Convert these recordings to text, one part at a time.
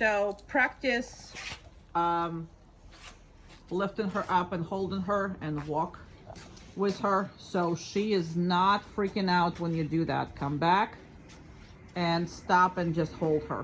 So practice lifting her up and holding her and walk with her so she is not freaking out when you do that. Come back and stop and just hold her.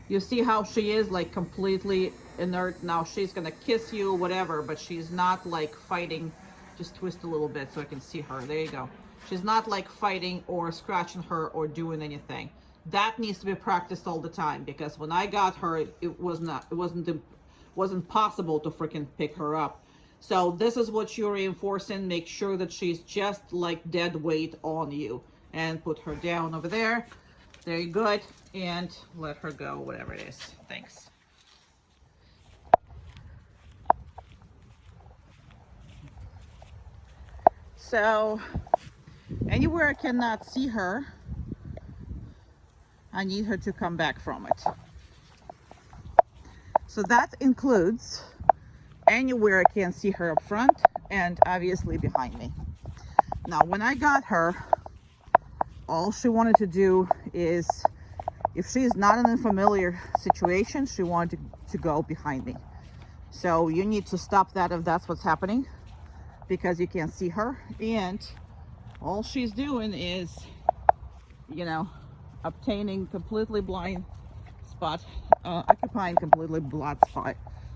You see how she is like completely inert now. She's gonna kiss you, whatever, but she's not like fighting. Just twist a little bit so I can see her. There you go. She's not like fighting or scratching her or doing anything. That needs to be practiced all the time, because when I got her, it wasn't possible to freaking pick her up. So this is what you're reinforcing. Make sure that she's just like dead weight on you, and put her down over there. Very good. And let her go, whatever it is. Thanks. So anywhere I cannot see her, I need her to come back from it. So that includes anywhere I can't see her up front and obviously behind me. Now, when I got her, all she wanted to do is, if she's not in a familiar situation, she wanted to go behind me. So you need to stop that if that's what's happening, because you can't see her. And all she's doing is, you know, obtaining completely blind spot, occupying completely blind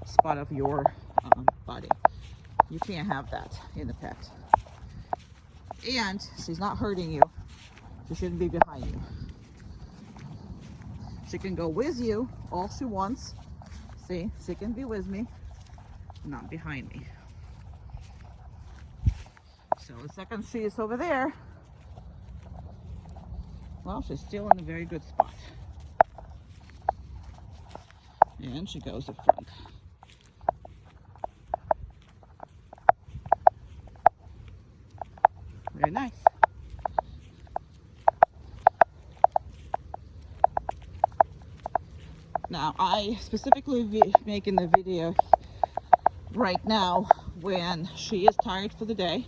spot of your body. You can't have that in a pet. And she's not hurting you. She shouldn't be behind you. She can go with you all she wants. See, she can be with me, not behind me. So the second she is over there, well, she's still in a very good spot. And she goes up front. Very nice. Now, I specifically making the video right now when she is tired for the day.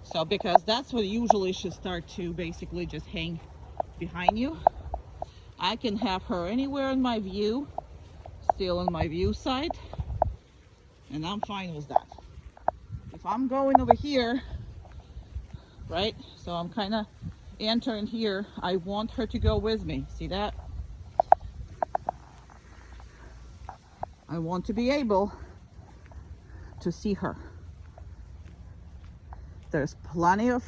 So, because that's what usually should start to basically just hang behind you. I can have her anywhere in my view, still in my view side, and I'm fine with that. If I'm going over here, right, so I'm kind of entering here, I want her to go with me. See that? I want to be able to see her. There's plenty of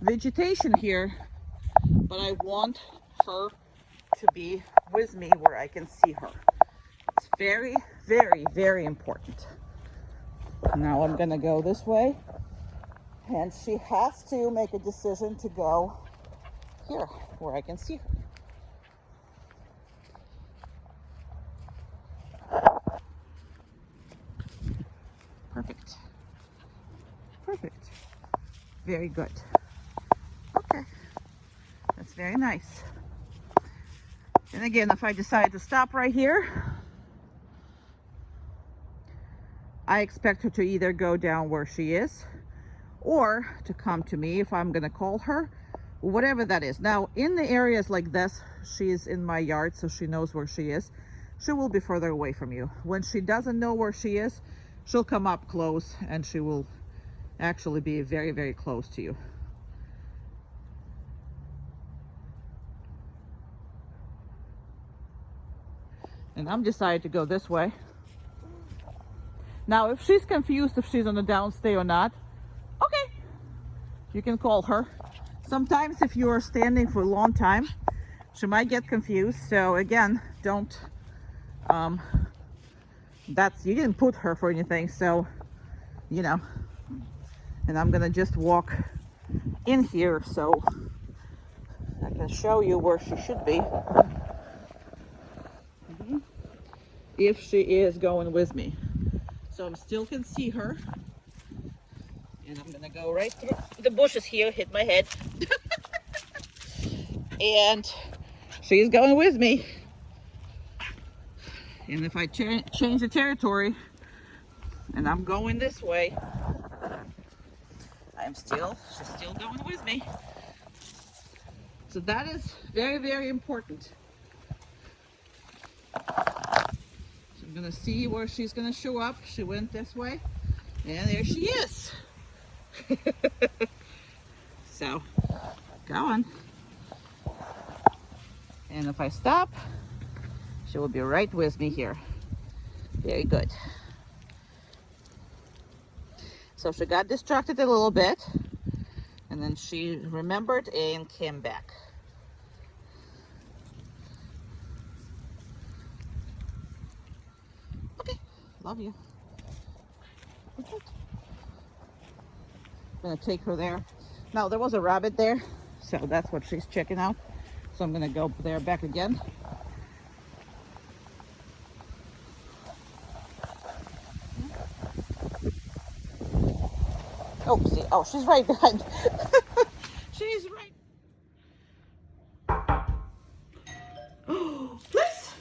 vegetation here, but I want her to be with me where I can see her. It's very, very, very important. Now I'm gonna go this way, and she has to make a decision to go here where I can see her. Perfect. Perfect. Very good. Okay. That's very nice. And again, if I decide to stop right here, I expect her to either go down where she is or to come to me if I'm going to call her, whatever that is. Now, in the areas like this, she's in my yard, so she knows where she is. She will be further away from you. When she doesn't know where she is, she'll come up close, and she will actually be very, very close to you. And I'm decided to go this way. Now, if she's confused if she's on the downstay or not, okay, you can call her. Sometimes if you are standing for a long time, she might get confused. So again, don't, you didn't put her for anything, so, you know. And I'm gonna just walk in here so I can show you where she should be. If she is going with me. So I still can see her. And I'm gonna go right through the bushes here, hit my head. And she's going with me. And if I change the territory and I'm going this way, she's still going with me. So that is very, very important. gonna see where she's gonna show up. She went this way, and there she is. So, go on. And if I stop, she will be right with me here. Very good. So she got distracted a little bit, and then she remembered and came back. Okay, love you. Okay. I'm gonna take her there. Now there was a rabbit there, so that's what she's checking out. So I'm gonna go there back again. Oh, see, oh, she's right behind. She's right. Oh, please.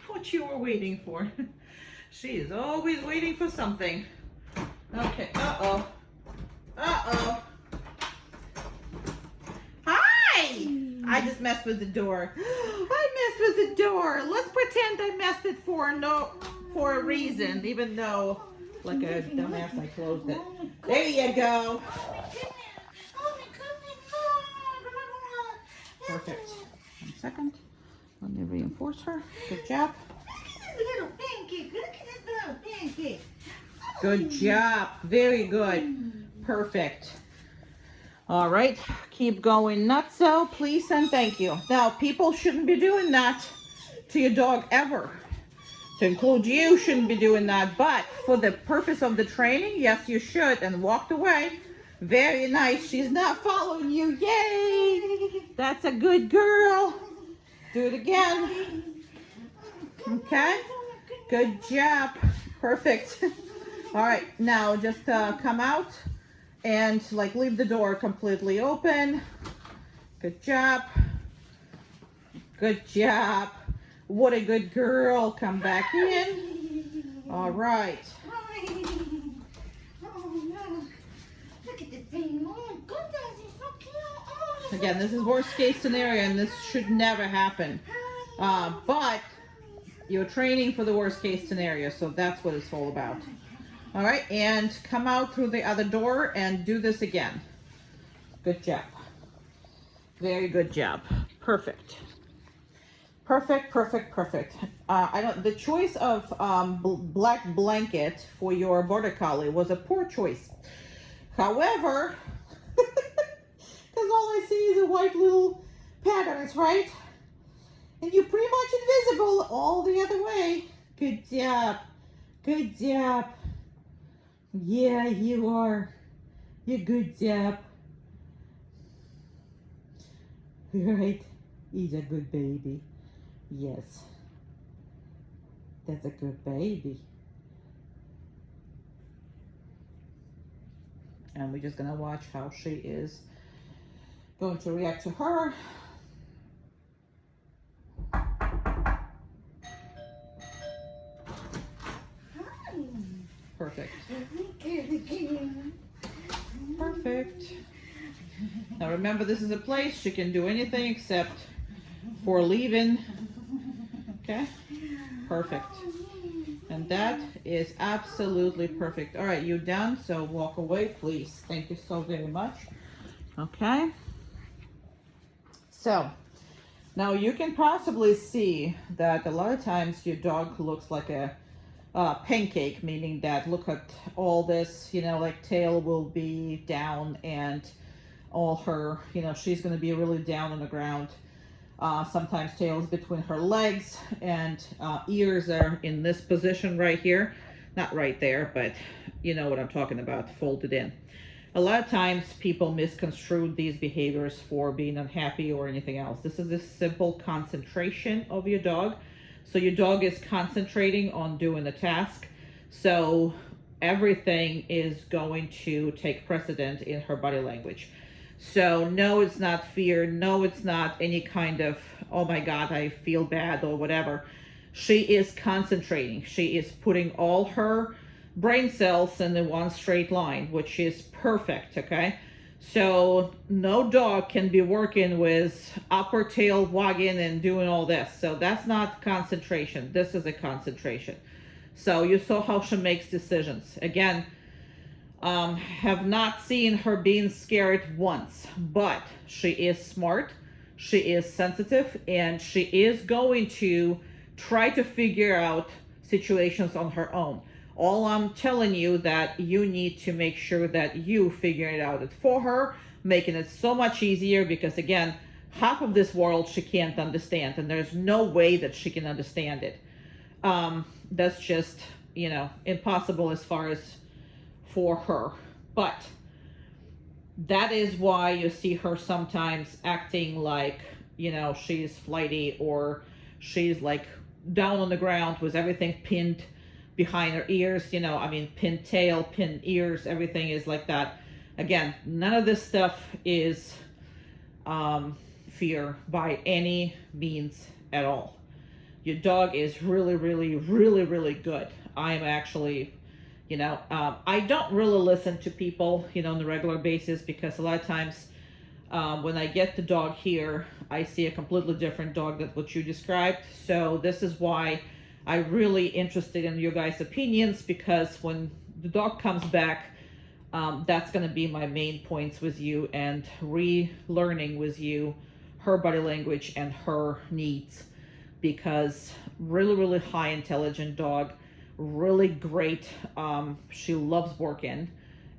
What you were waiting for. She is always waiting for something. Okay, uh-oh. Uh-oh. Hi! I just messed with the door. I messed with the door. Let's pretend I messed it for a reason, even though, like a dumbass, I closed it. There you go. Perfect. 1 second. Let me reinforce her. Good job. Little pancake. Look at this little pancake. Good job. Very good. Perfect. All right. Keep going nutso, please and thank you. Now, people shouldn't be doing that to your dog ever. To include you, shouldn't be doing that. But for the purpose of the training, yes, you should. And walked away. Very nice. She's not following you. Yay! That's a good girl. Do it again. Okay. Good job. Perfect. All right. Now just come out and like leave the door completely open. Good job. Good job. What a good girl. Come back in. All right. Again, this is worst case scenario and this should never happen. But you're training for the worst case scenario, so that's what it's all about. All right, and come out through the other door and do this again. Good job. Very good job. Perfect. Perfect, perfect, perfect. The choice of black blanket for your border collie was a poor choice. However, because all I see is a white little patterns, right? And you're pretty much invisible all the other way. Good job. Good job. Yeah, you are. You're good job. Right? He's a good baby. Yes. That's a good baby. And we're just gonna watch how she is going to react to her. Perfect. Perfect. Now remember, this is a place she can do anything except for leaving. Okay? Perfect. And that is absolutely perfect. All right, you done? So walk away, please. Thank you so very much. Okay? So, now you can possibly see that a lot of times your dog looks like a pancake, meaning that look at all this, you know, like tail will be down and all her, you know, she's going to be really down on the ground. Sometimes tails between her legs and ears are in this position right here. Not right there, but you know what I'm talking about, folded in. A lot of times people misconstrue these behaviors for being unhappy or anything else. This is a simple concentration of your dog. So your dog is concentrating on doing the task. So everything is going to take precedent in her body language. So no, it's not fear. No, it's not any kind of, oh my God, I feel bad or whatever. She is concentrating. She is putting all her brain cells in the one straight line, which is perfect, okay? So no dog can be working with upper tail wagging and doing all this. So that's not concentration. This is a concentration. So you saw how she makes decisions. Again, have not seen her being scared once, but she is smart, she is sensitive, and she is going to try to figure out situations on her own. All I'm telling you that you need to make sure that you figure it out for her, making it so much easier, because again, half of this world she can't understand, and there's no way that she can understand it. That's just, impossible as far as for her. But that is why you see her sometimes acting like, she's flighty, or she's like down on the ground with everything pinned behind her ears, pinned tail, pinned ears, everything is like that. Again, none of this stuff is fear by any means at all. Your dog is really, really, really, really good. I am actually, I don't really listen to people, on a regular basis, because a lot of times when I get the dog here, I see a completely different dog than what you described. So this is why I'm really interested in your guys' opinions, because when the dog comes back, that's going to be my main points with you, and relearning with you her body language and her needs, because really, really high intelligent dog, really great. She loves working,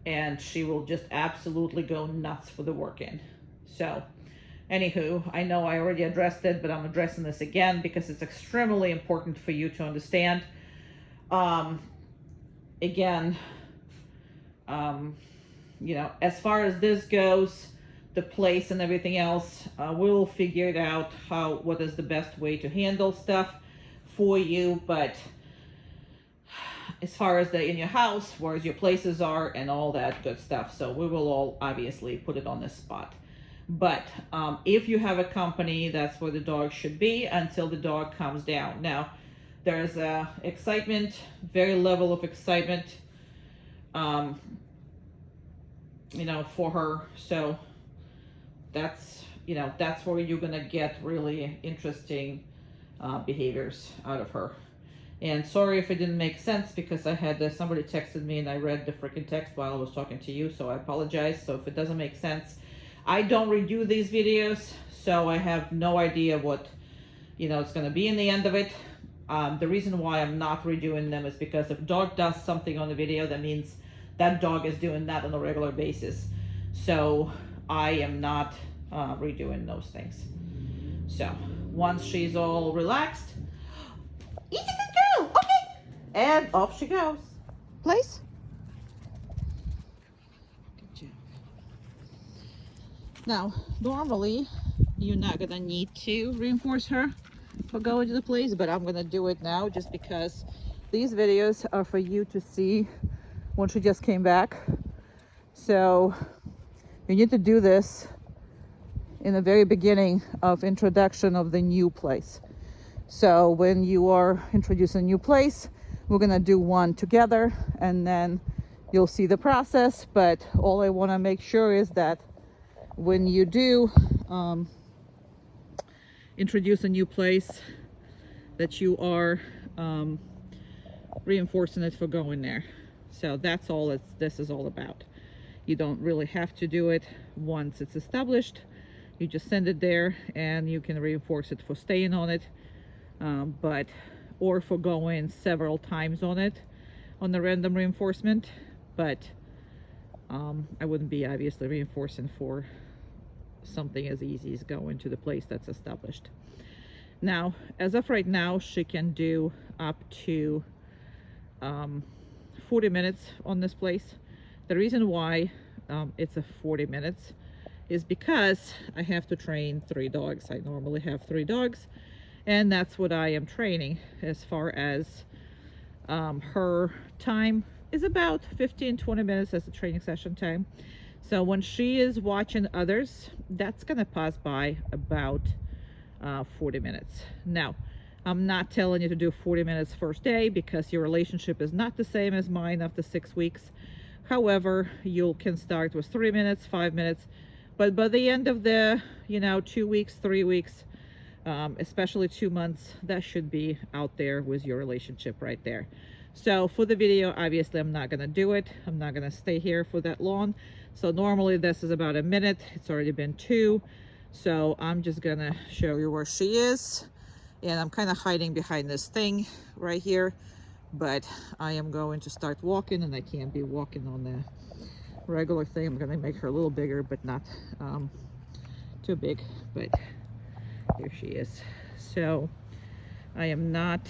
and she will just absolutely go nuts for the working. So anywho, I know I already addressed it, but I'm addressing this again because it's extremely important for you to understand. Again, as far as this goes, the place and everything else, we'll figure it out what is the best way to handle stuff for you. But as far as in your house, where your places are and all that good stuff, so we will all obviously put it on the spot. But if you have a company, that's where the dog should be until the dog calms down. Now, there's excitement, very level of excitement, for her. So that's where you're gonna get really interesting behaviors out of her. And sorry if it didn't make sense, because I had somebody texted me and I read the freaking text while I was talking to you, so I apologize. So if it doesn't make sense, I don't redo these videos, so I have no idea what it's going to be in the end of it. The reason why I'm not redoing them is because if dog does something on the video, that means that dog is doing that on a regular basis. So I am not redoing those things. So once she's all relaxed, easy to go, okay, and off she goes. Place. Now, normally, you're not going to need to reinforce her for going to the place, but I'm going to do it now just because these videos are for you to see when she just came back. So you need to do this in the very beginning of introduction of the new place. So when you are introducing a new place, we're going to do one together, and then you'll see the process. But all I want to make sure is that when you do introduce a new place, that you are reinforcing it for going there. So that's all this is all about. You don't really have to do it once it's established. You just send it there, and you can reinforce it for staying on it, or for going several times on it on the random reinforcement. But I wouldn't be obviously reinforcing for something as easy as going to the place that's established. Now, as of right now, she can do up to 40 minutes on this place. The reason why it's a 40 minutes is because I have to train 3 dogs. I normally have 3 dogs, and that's what I am training. As far as her time is about 15-20 minutes as a training session time. So when she is watching others, that's gonna pass by about 40 minutes. Now, I'm not telling you to do 40 minutes first day, because your relationship is not the same as mine after 6 weeks. However, you can start with 3 minutes, 5 minutes, but by the end of the, 2 weeks, 3 weeks, especially 2 months, that should be out there with your relationship right there. So for the video, obviously I'm not gonna do it. I'm not gonna stay here for that long. So normally this is about a minute. It's already been 2. So I'm just gonna show you where she is. And I'm kind of hiding behind this thing right here, but I am going to start walking, and I can't be walking on the regular thing. I'm gonna make her a little bigger, but not too big. But here she is. So I am not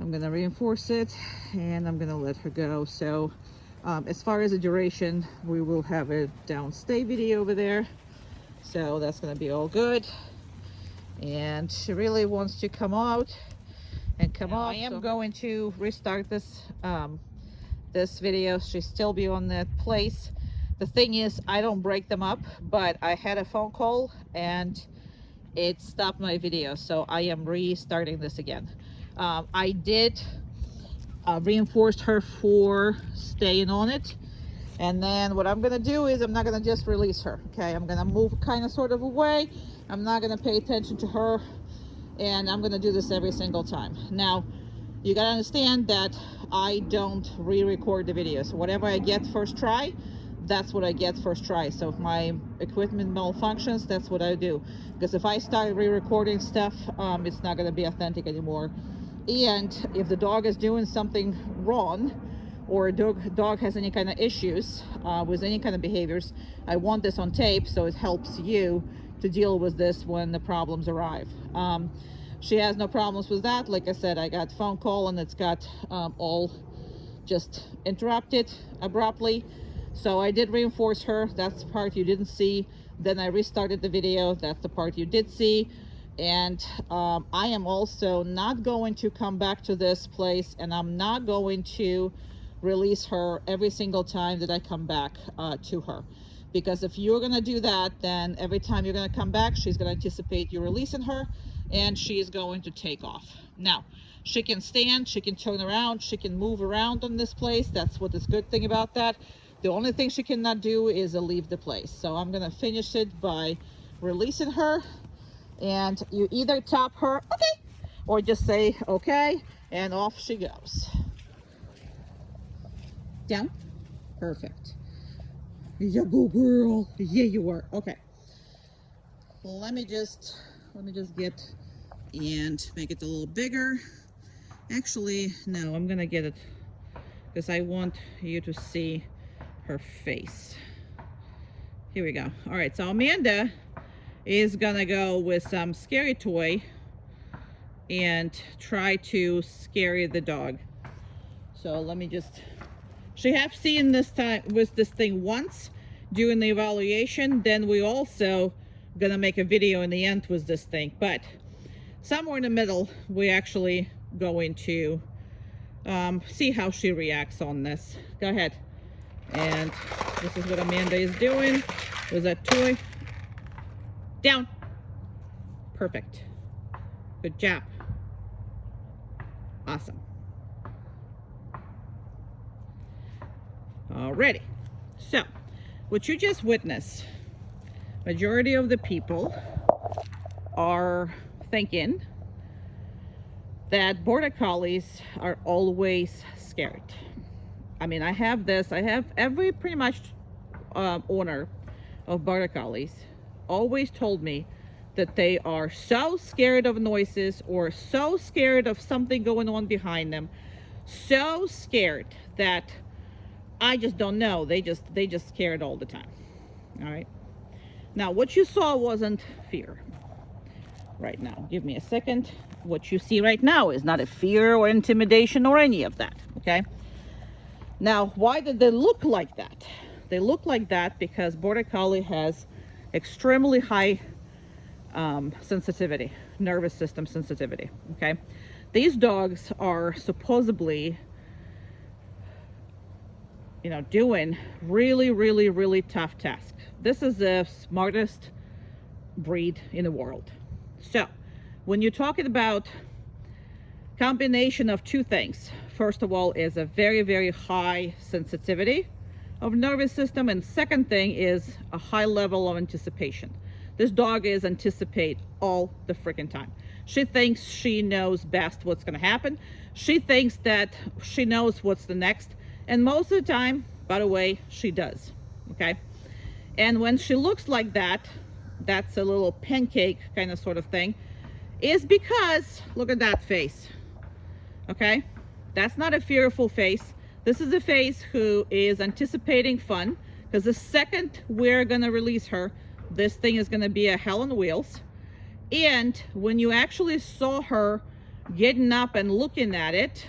I'm gonna reinforce it, and I'm gonna let her go. So as far as the duration, we will have a downstay video over there, so that's gonna be all good. And she really wants to come out and come off. I am going to restart this this video. She still be on that place. The thing is, I don't break them up, but I had a phone call and it stopped my video, so I am restarting this again. I did reinforce her for staying on it, and then what I'm gonna do is I'm not gonna just release her. Okay, I'm gonna move kind of sort of away. I'm not gonna pay attention to her, and I'm gonna do this every single time. Now you gotta understand that I don't re-record the video, so whatever I get first try, that's what I get first try. So if my equipment malfunctions, that's what I do, because if I start re-recording stuff, it's not gonna be authentic anymore. And if the dog is doing something wrong, or a dog has any kind of issues with any kind of behaviors, I want this on tape so it helps you to deal with this when the problems arrive. She has no problems with that. Like I said, I got phone call and it's got all just interrupted abruptly. So I did reinforce her. That's the part you didn't see. Then I restarted the video. That's the part you did see. And I am also not going to come back to this place, and I'm not going to release her every single time that I come back to her. Because if you're gonna do that, then every time you're gonna come back, she's gonna anticipate you releasing her, and she's going to take off. Now, she can stand, she can turn around, she can move around on this place. That's what is good thing about that. The only thing she cannot do is leave the place. So I'm gonna finish it by releasing her, and you either tap her, okay, or just say, okay, and off she goes. Down. Perfect. Yeah, go girl. Yeah, you are. Okay. Let me just get and make it a little bigger. Actually, no, I'm gonna get it because I want you to see her face. Here we go. All right, so Amanda is gonna go with some scary toy and try to scare the dog. So let me just, she have seen this time with this thing once during the evaluation. Then we also gonna make a video in the end with this thing, but somewhere in the middle we actually going to see how she reacts on this. Go ahead. And this is what Amanda is doing with that toy. Down. Perfect. Good job. Awesome. Alrighty. So, what you just witnessed, majority of the people are thinking that border collies are always scared. I mean, I have every pretty much owner of border collies always told me that they are so scared of noises or so scared of something going on behind them, so scared that I just don't know, they just scared all the time. All right, now what you saw wasn't fear. Right now, give me a second. What you see right now is not a fear or intimidation or any of that. Okay, now why did they look like that? They look like that because border collie has extremely high sensitivity, nervous system sensitivity. Okay, these dogs are supposedly, doing really tough tasks. This is the smartest breed in the world. So when you're talking about combination of two things, first of all, is a very, very high sensitivity of nervous system, and second thing is a high level of anticipation. This dog is anticipate all the freaking time. She thinks she knows best what's going to happen. She thinks that she knows what's the next, and most of the time, by the way, she does. Okay, and when she looks like that, that's a little pancake kind of sort of thing, is because look at that face. Okay, that's not a fearful face. This is a face who is anticipating fun, because the second we're gonna release her, this thing is gonna be a hell on wheels. And when you actually saw her getting up and looking at it,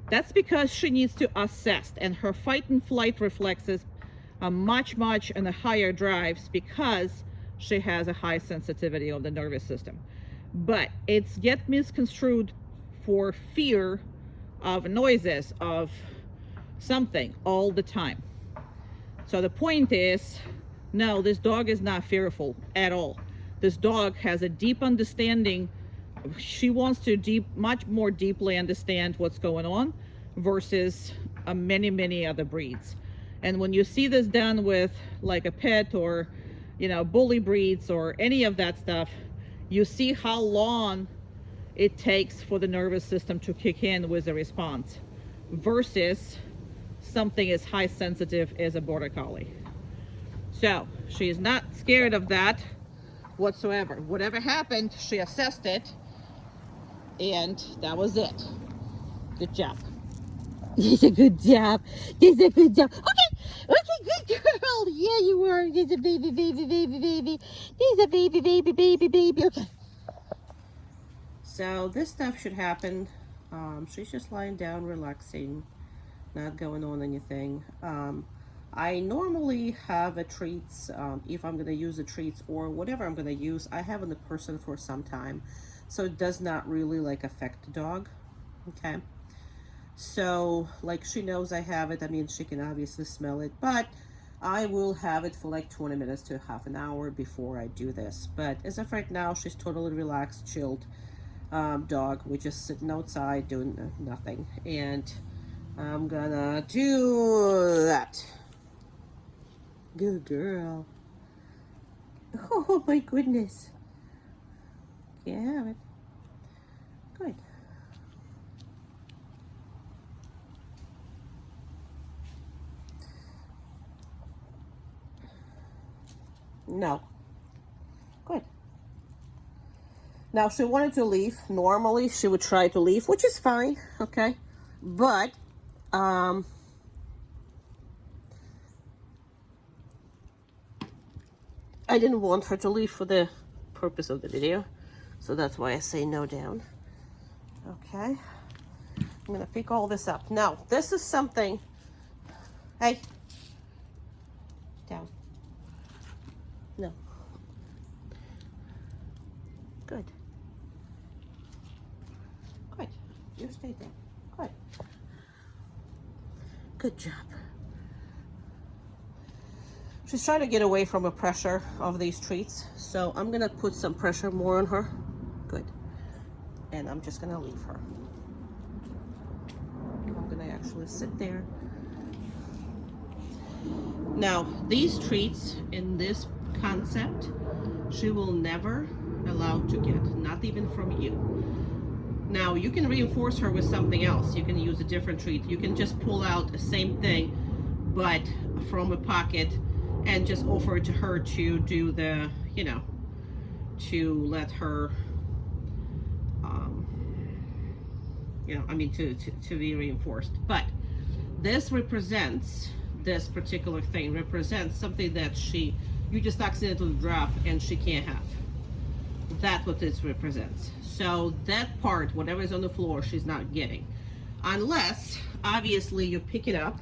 that's because she needs to assess, and her fight and flight reflexes are much in the higher drives because she has a high sensitivity of the nervous system. But it's get misconstrued for fear of noises, of something all the time. So the point is, no, this dog is not fearful at all. This dog has a deep understanding. She wants to much more deeply understand what's going on versus many other breeds. And when you see this done with like a pet or, you know, bully breeds or any of that stuff, you see how long it takes for the nervous system to kick in with a response versus something as high sensitive as a border collie. So she is not scared of that whatsoever. Whatever happened, she assessed it, and that was it. Good job. It's a good job. It's a good job. Okay, good girl. Yeah, you were. It's a baby. It's a baby. Okay. So this stuff should happen. She's just lying down, relaxing, not going on anything. I normally have a treats, if I'm going to use the treats or whatever I'm going to use, I have in the person for some time. So it does not really like affect the dog. Okay. So like she knows I have it. I mean, she can obviously smell it, but I will have it for like 20 minutes to half an hour before I do this. But as of right now, she's totally relaxed, chilled dog. We're just sitting outside doing nothing. And I'm gonna do that. Good girl. Oh my goodness. Can't have it. Good. No. Good. Now she wanted to leave. Normally she would try to leave, which is fine, okay? But I didn't want her to leave for the purpose of the video, so that's why I say no down. Okay, I'm gonna pick all this up. Now, this is something, hey, down, no, good, you stay there, good job. She's trying to get away from the pressure of these treats, so I'm gonna put some pressure more on her. Good. And I'm just gonna leave her. I'm gonna actually sit there. Now, these treats in this concept, she will never allow to get, not even from you. Now, you can reinforce her with something else. You can use a different treat. You can just pull out the same thing, but from a pocket, and just offer it to her to do the, you know, to let her, you know, I mean, to be reinforced. But this represents, this particular thing represents something that you just accidentally drop and she can't have. That's what this represents. So that part, whatever is on the floor, she's not getting. Unless, obviously, you pick it up.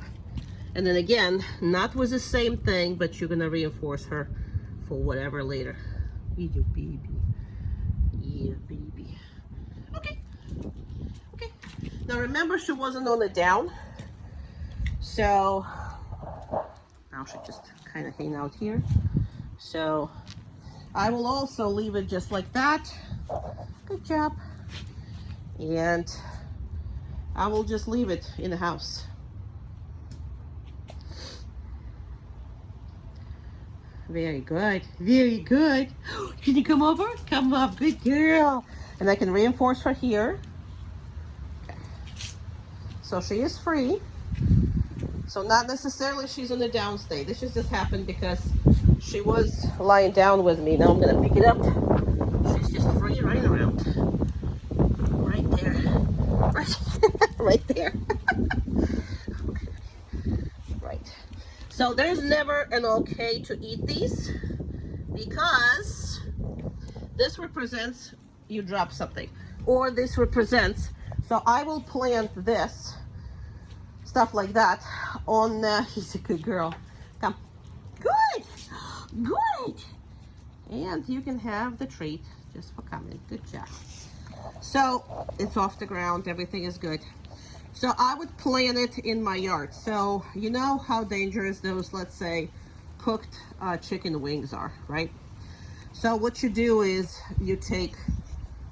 And then again, not with the same thing, but you're gonna reinforce her for whatever later. Yeah, baby. Yeah, baby. Okay. Okay. Now remember, she wasn't on the down. So now she just kind of hang out here. So I will also leave it just like that. Good job. And I will just leave it in the house. Very good. Very good. Can you come over? Come up. Good girl. And I can reinforce her here. Okay. So she is free. So not necessarily she's in the down state. This just happened because she was lying down with me. Now I'm going to pick it up. She's just free running around. Right there. Right, right there. Right. So there's never an okay to eat these because this represents you drop something, or this represents, so I will plant this stuff like that on he's a good girl. Come. Good. Good. And you can have the treat just for coming. Good job. So it's off the ground, everything is good. So I would plant it in my yard. So you know how dangerous those, let's say, cooked chicken wings are, right? So what you do is you take,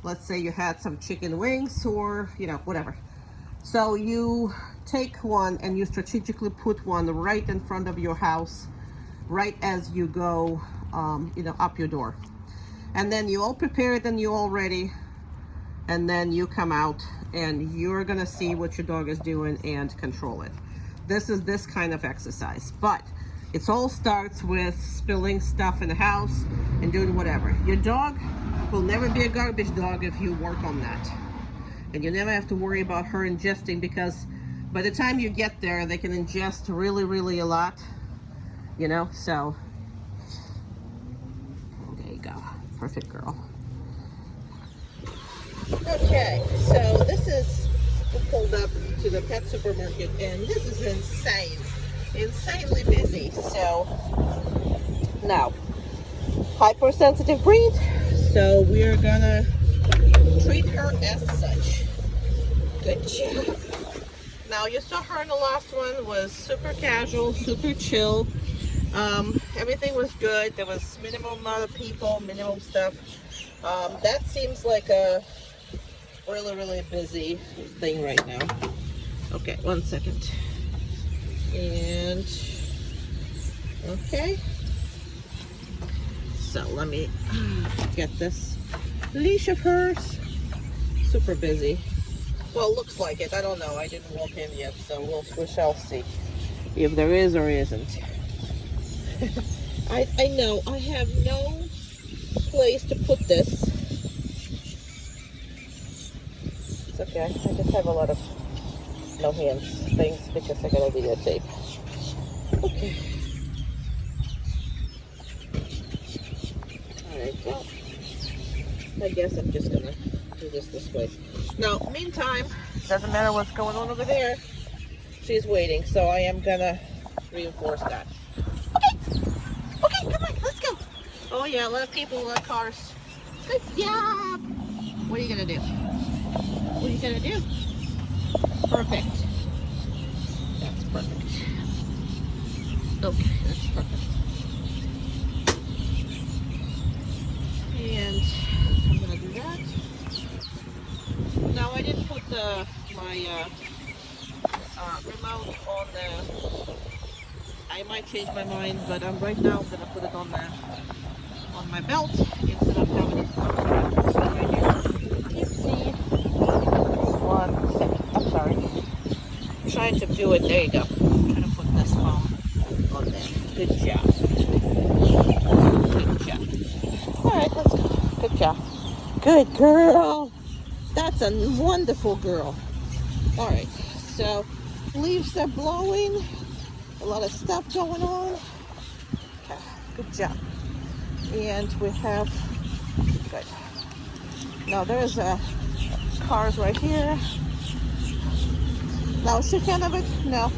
let's say you had some chicken wings or, you know, whatever. So you take one and you strategically put one right in front of your house, right as you go, you know, up your door. And then you all prepared and you all ready. And then you come out and you're gonna see what your dog is doing and control it. This is this kind of exercise, but it all starts with spilling stuff in the house and doing whatever. Your dog will never be a garbage dog if you work on that. And you never have to worry about her ingesting, because by the time you get there, they can ingest really, really a lot, you know, so there you go. Perfect girl. Okay, so this is, we pulled up to the pet supermarket and this is insane. Insanely busy. So now, hypersensitive breed, so we're gonna treat her as such. Good job. Now you saw her in the last one, was super casual, super chill. Everything was good. There was minimum amount of people, minimum stuff. That seems like a really busy thing right now. Okay, 1 second. And okay, so let me get this leash of hers. Super busy. Well, looks like it. I don't know. I didn't walk in yet, so we shall see if there is or isn't. I know I have no place to put this. It's okay. I just have a lot of no hands things because I got a videotape. Okay. Alright, well, I guess I'm just gonna do this way. Now, meantime, doesn't matter what's going on over there, she's waiting, so I am gonna reinforce that. Okay, okay, come on, let's go. Oh yeah, a lot of people, a lot of cars. Good job. What are you gonna do? What are you gonna do? Perfect. That's perfect. Okay, that's perfect. And I'm gonna do that. Now I didn't put my remote on the. I might change my mind, but right now I'm gonna put it on my belt instead of having it on the strap. So right here. You see. 1 second. I'm sorry. I'm trying to do it. There you go. I'm trying to put this phone on there. Good job. Good job. All right, let's go. Good job. Good girl. That's a wonderful girl. All right, so leaves are blowing. A lot of stuff going on. Okay, good job. And we have, good. Now there's cars right here. Now is she fan of it? No,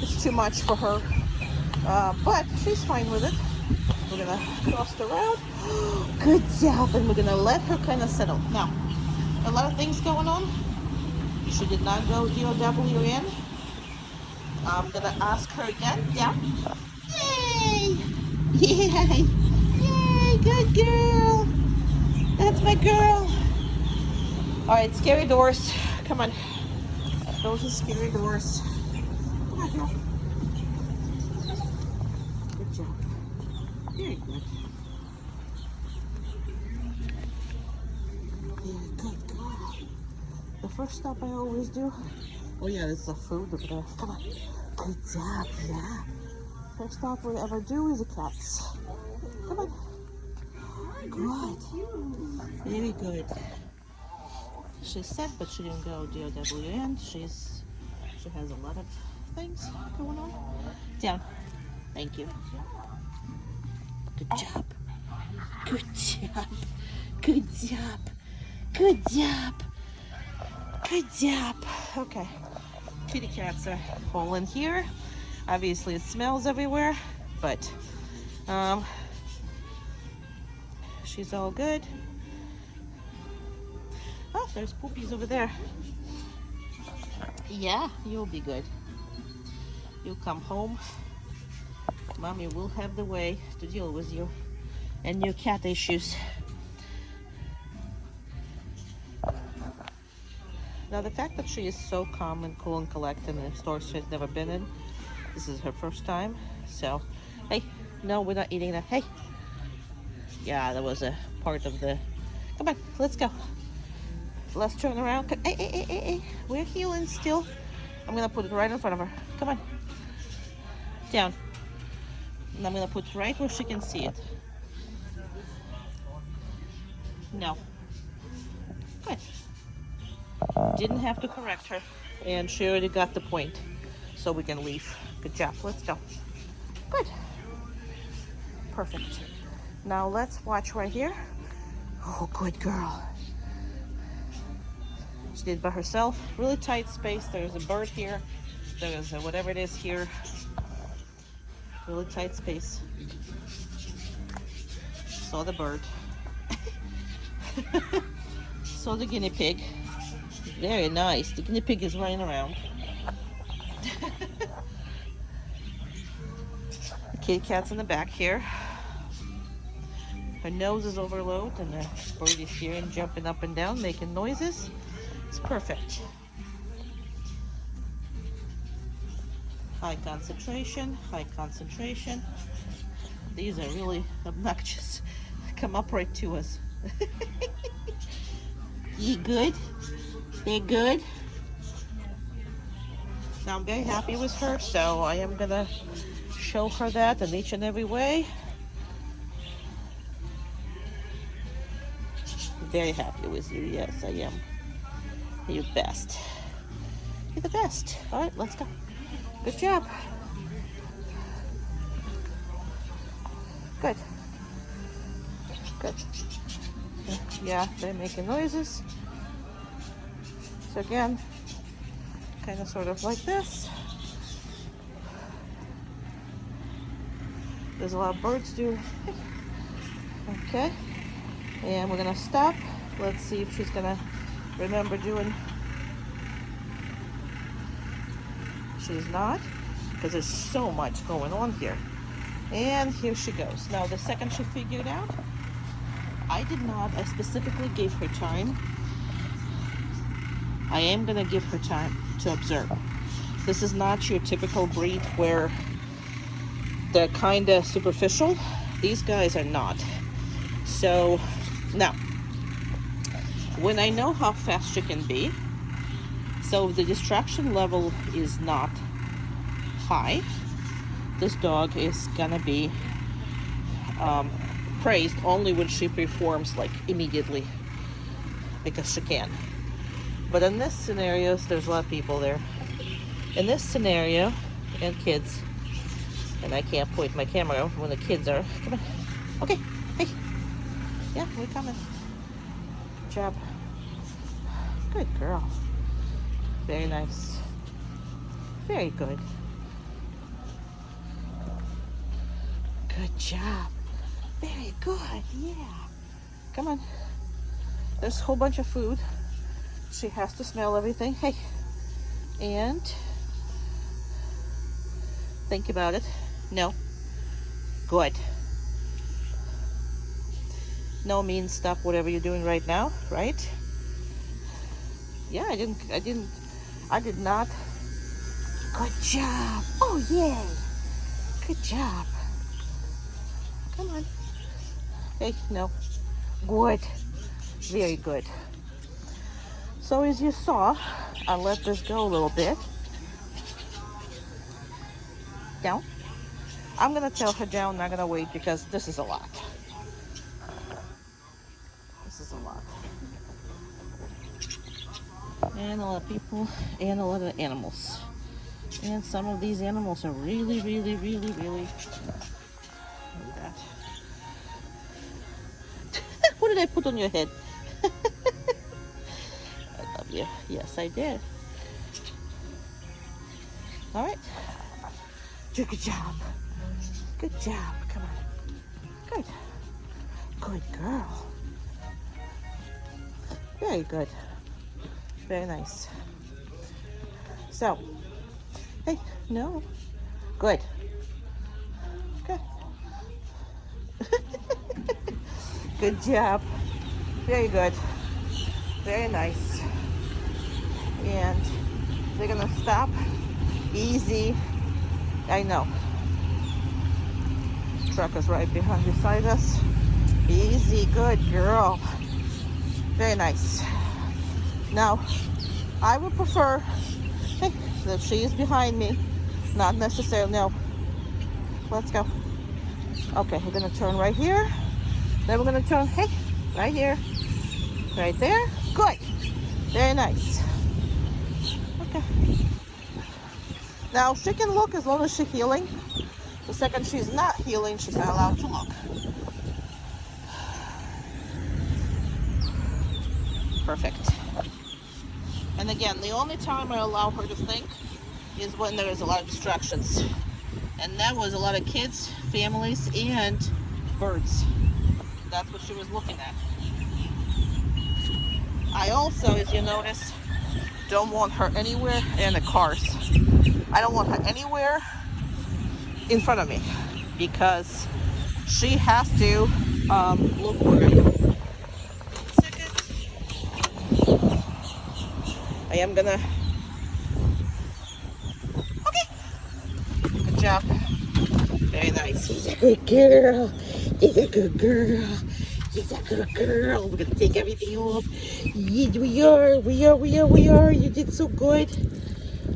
it's too much for her. But she's fine with it. We're gonna cross the road. Good job, and we're gonna let her kind of settle. Now, a lot of things going on. She did not go DOWN. I'm gonna ask her again. Yeah. Yay! Yay! Yay! Good girl. That's my girl. All right, scary doors. Come on. Those are scary doors. Come on, girl. Good job. Very good. Yeah, good girl. The first stop I always do. Oh yeah, there's the food over there. Come on. Good job, yeah. First stop we ever do is the cats. Come on. Good. Very good. She's sick, but she didn't go DOWN. She has a lot of things going on. Down. Thank you. Good job. Good job. Good job. Good job. Good job. Okay. Kitty cats are all in here. Obviously it smells everywhere, but she's all good. Oh, there's poopies over there. Yeah, you'll be good. You'll come home. Mommy will have the way to deal with you and your cat issues. Now the fact that she is so calm and cool and collected in a store she's never been in, this is her first time. So, hey, no, we're not eating that. Hey. Yeah, that was a part of the, come on, let's go. Let's turn around. Hey, hey, hey, hey, hey. We're healing still. I'm gonna put it right in front of her. Come on. Down. And I'm gonna put it right where she can see it. No. Good. Didn't have to correct her. And she already got the point. So we can leave. Good job. Let's go. Good. Perfect. Now let's watch right here. Oh, good girl. She did by herself. Really tight space. There's a bird here. There's a whatever it is here. Really tight space. Saw the bird. Saw the guinea pig. Very nice. The guinea pig is running around. The kitty cat's in the back here. Her nose is overloaded and the bird is here and jumping up and down, making noises. It's perfect. High concentration, high concentration. These are really obnoxious. Come up right to us. You good? They good? Now I'm very happy with her, so I am gonna show her that in each and every way. Very happy with you. Yes, I am. You're the best. You're the best. All right, let's go. Good job. Good. Good. Yeah, they're making noises. So again, kind of sort of like this. There's a lot of birds too. Okay. And we're gonna stop. Let's see if she's gonna remember doing. She's not, because there's so much going on here. And here she goes. Now the second she figured out, I specifically gave her time. I am gonna give her time to observe. This is not your typical breed where they're kind of superficial. These guys are not. So now, when I know how fast she can be, so if the distraction level is not high, this dog is gonna be praised only when she performs like immediately, because she can. But in this scenario, there's a lot of people there. In this scenario, and kids, and I can't point my camera when the kids are. Come on. Okay. Hey. Yeah, we're coming. Good job. Good girl. Very nice. Very good. Good job. Very good. Yeah. Come on. There's a whole bunch of food. She has to smell everything. Hey. And think about it. No. Good. No means stop whatever you're doing right now, right? Yeah, I did not. Good job. Oh, yay. Good job. Come on. Hey, no. Good. Very good. So as you saw, I let this go a little bit. Down. I'm going to tell her down, not going to wait because this is a lot. This is a lot. And a lot of people and a lot of animals. And some of these animals are really, really, really, really... Look at that. What did I put on your head? I love you. Yes, I did. All right. Good job. Good job. Come on. Good. Good girl. Very good. Very nice. So, hey, no. Good. Good. Good job. Very good. Very nice. And they're gonna stop. Easy. I know. Truck is right behind beside us. Easy. Good girl. Very nice. Now, I would prefer, hey, that she is behind me. Not necessarily, no. Let's go. Okay, we're gonna turn right here. Then we're gonna turn, hey, right here. Right there. Good. Very nice. Okay. Now, she can look as long as she's healing. The second she's not healing, she's not allowed to look. Perfect. And again, the only time I allow her to think is when there is a lot of distractions. And that was a lot of kids, families, and birds. That's what she was looking at. I also, as you notice, don't want her anywhere in the cars. I don't want her anywhere in front of me because she has to look where I am. Second. I am gonna. Okay. Good job. Very nice. She's a good girl. She's a good girl. She's a good girl. We're gonna take everything off. Yeah, we are. You did so good.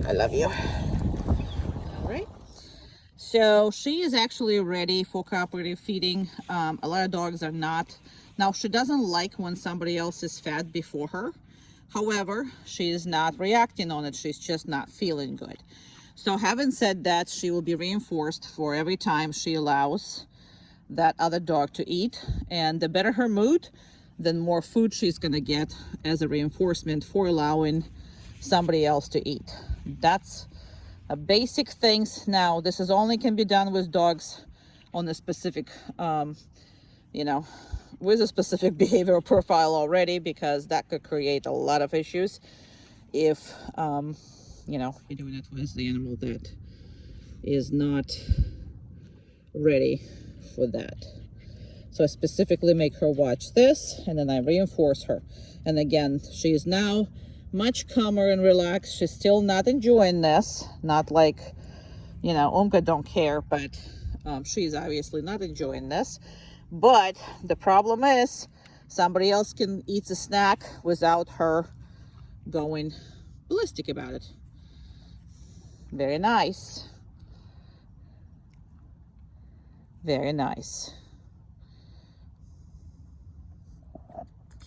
I love you. All right. So she is actually ready for cooperative feeding. A lot of dogs are not. Now, she doesn't like when somebody else is fed before her. However, she is not reacting on it. She's just not feeling good. So having said that, she will be reinforced for every time she allows that other dog to eat. And the better her mood, the more food she's going to get as a reinforcement for allowing somebody else to eat. That's a basic things. Now, this is only can be done with dogs on a specific, with a specific behavioral profile already, because that could create a lot of issues if, you're doing it with the animal that is not ready for that. So I specifically make her watch this, and then I reinforce her. And again, she is now much calmer and relaxed. She's still not enjoying this. Not like, Umka don't care, but she's obviously not enjoying this. But the problem is somebody else can eat a snack without her going ballistic about it. Very nice. Very nice.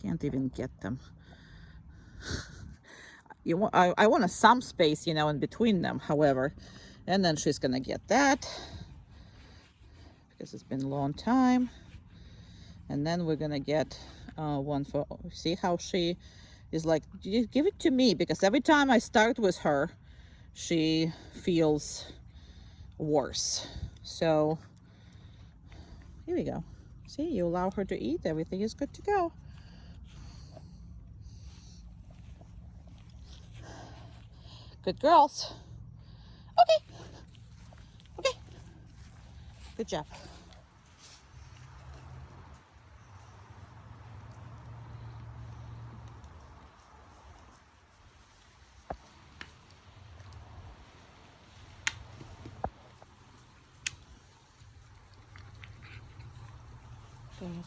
Can't even get them. I want some space, in between them, however. And then she's gonna get that because it's been a long time. And then we're gonna get one for, see how she is like, give it to me, because every time I start with her, she feels worse. So here we go. See, you allow her to eat, everything is good to go. Good girls. Okay. Good job. Go ahead.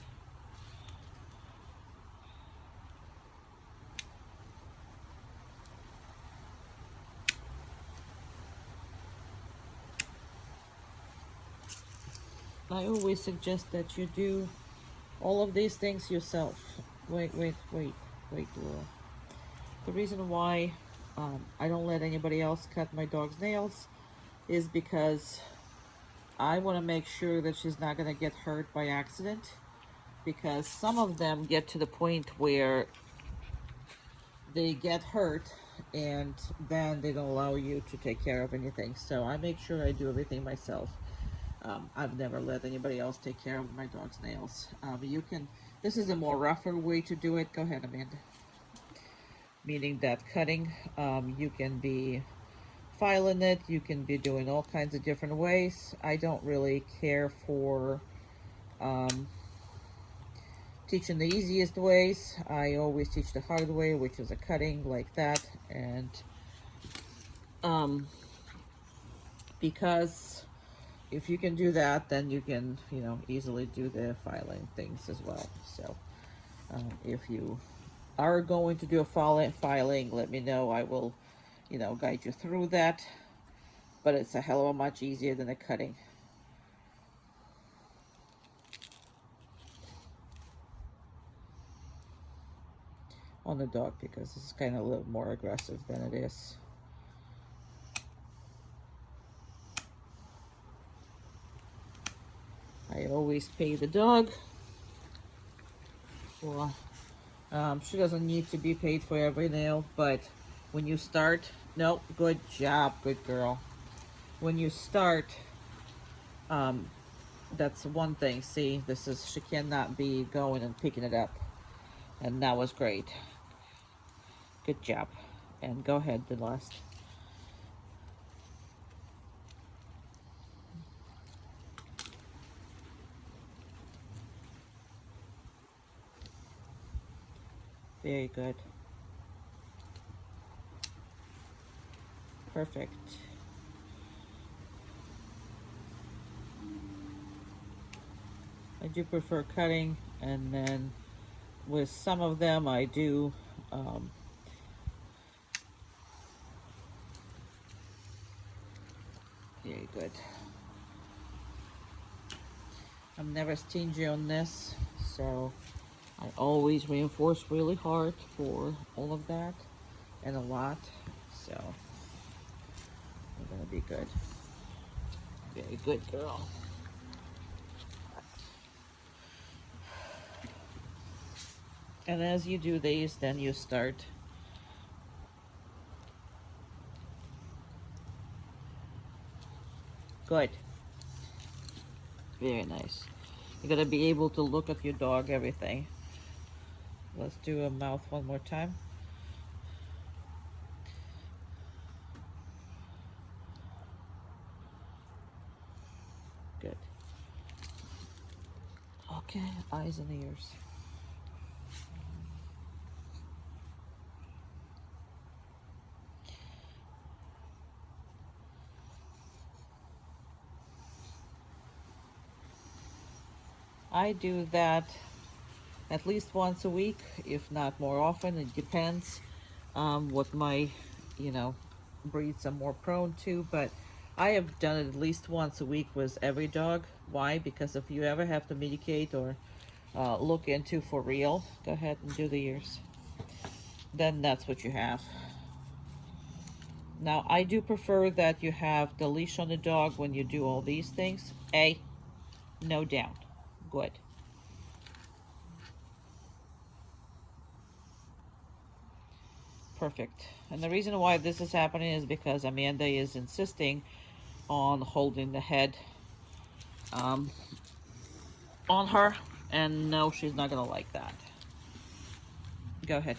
I always suggest that you do all of these things yourself. Wait, Laura. The reason why I don't let anybody else cut my dog's nails is because I want to make sure that she's not going to get hurt by accident, because some of them get to the point where they get hurt and then they don't allow you to take care of anything. So I make sure I do everything myself. I've never let anybody else take care of my dog's nails. This is a more rougher way to do it. Go ahead, Amanda. Meaning that cutting, you can be filing it, you can be doing all kinds of different ways. I don't really care for teaching the easiest ways. I always teach the hard way, which is a cutting like that. And because if you can do that, then you can, easily do the filing things as well. So if you are going to do a filing, let me know. I will, guide you through that. But it's a hell of a much easier than a cutting. On the dog, because this is kind of a little more aggressive than it is. I always pay the dog for, she doesn't need to be paid for every nail, but when you start, no, good job, good girl. When you start, that's one thing. See, she cannot be going and picking it up. And that was great. Good job. And go ahead, the last. Very good. Perfect. I do prefer cutting, and then with some of them I do very good. I'm never stingy on this, so I always reinforce really hard for all of that and a lot, so we're gonna be good. Very good girl. And as you do these, then you start good. Very nice. You're gonna be able to look at your dog, everything. Let's do a mouth one more time. Good. Okay, eyes and ears. I do that at least once a week, if not more often. It depends what my, breeds I'm more prone to, but I have done it at least once a week with every dog. Why? Because if you ever have to medicate or look into for real, go ahead and do the ears. Then that's what you have. Now, I do prefer that you have the leash on the dog when you do all these things. No down. Good. Perfect. And the reason why this is happening is because Amanda is insisting on holding the head on her, and no, she's not gonna like that. Go ahead.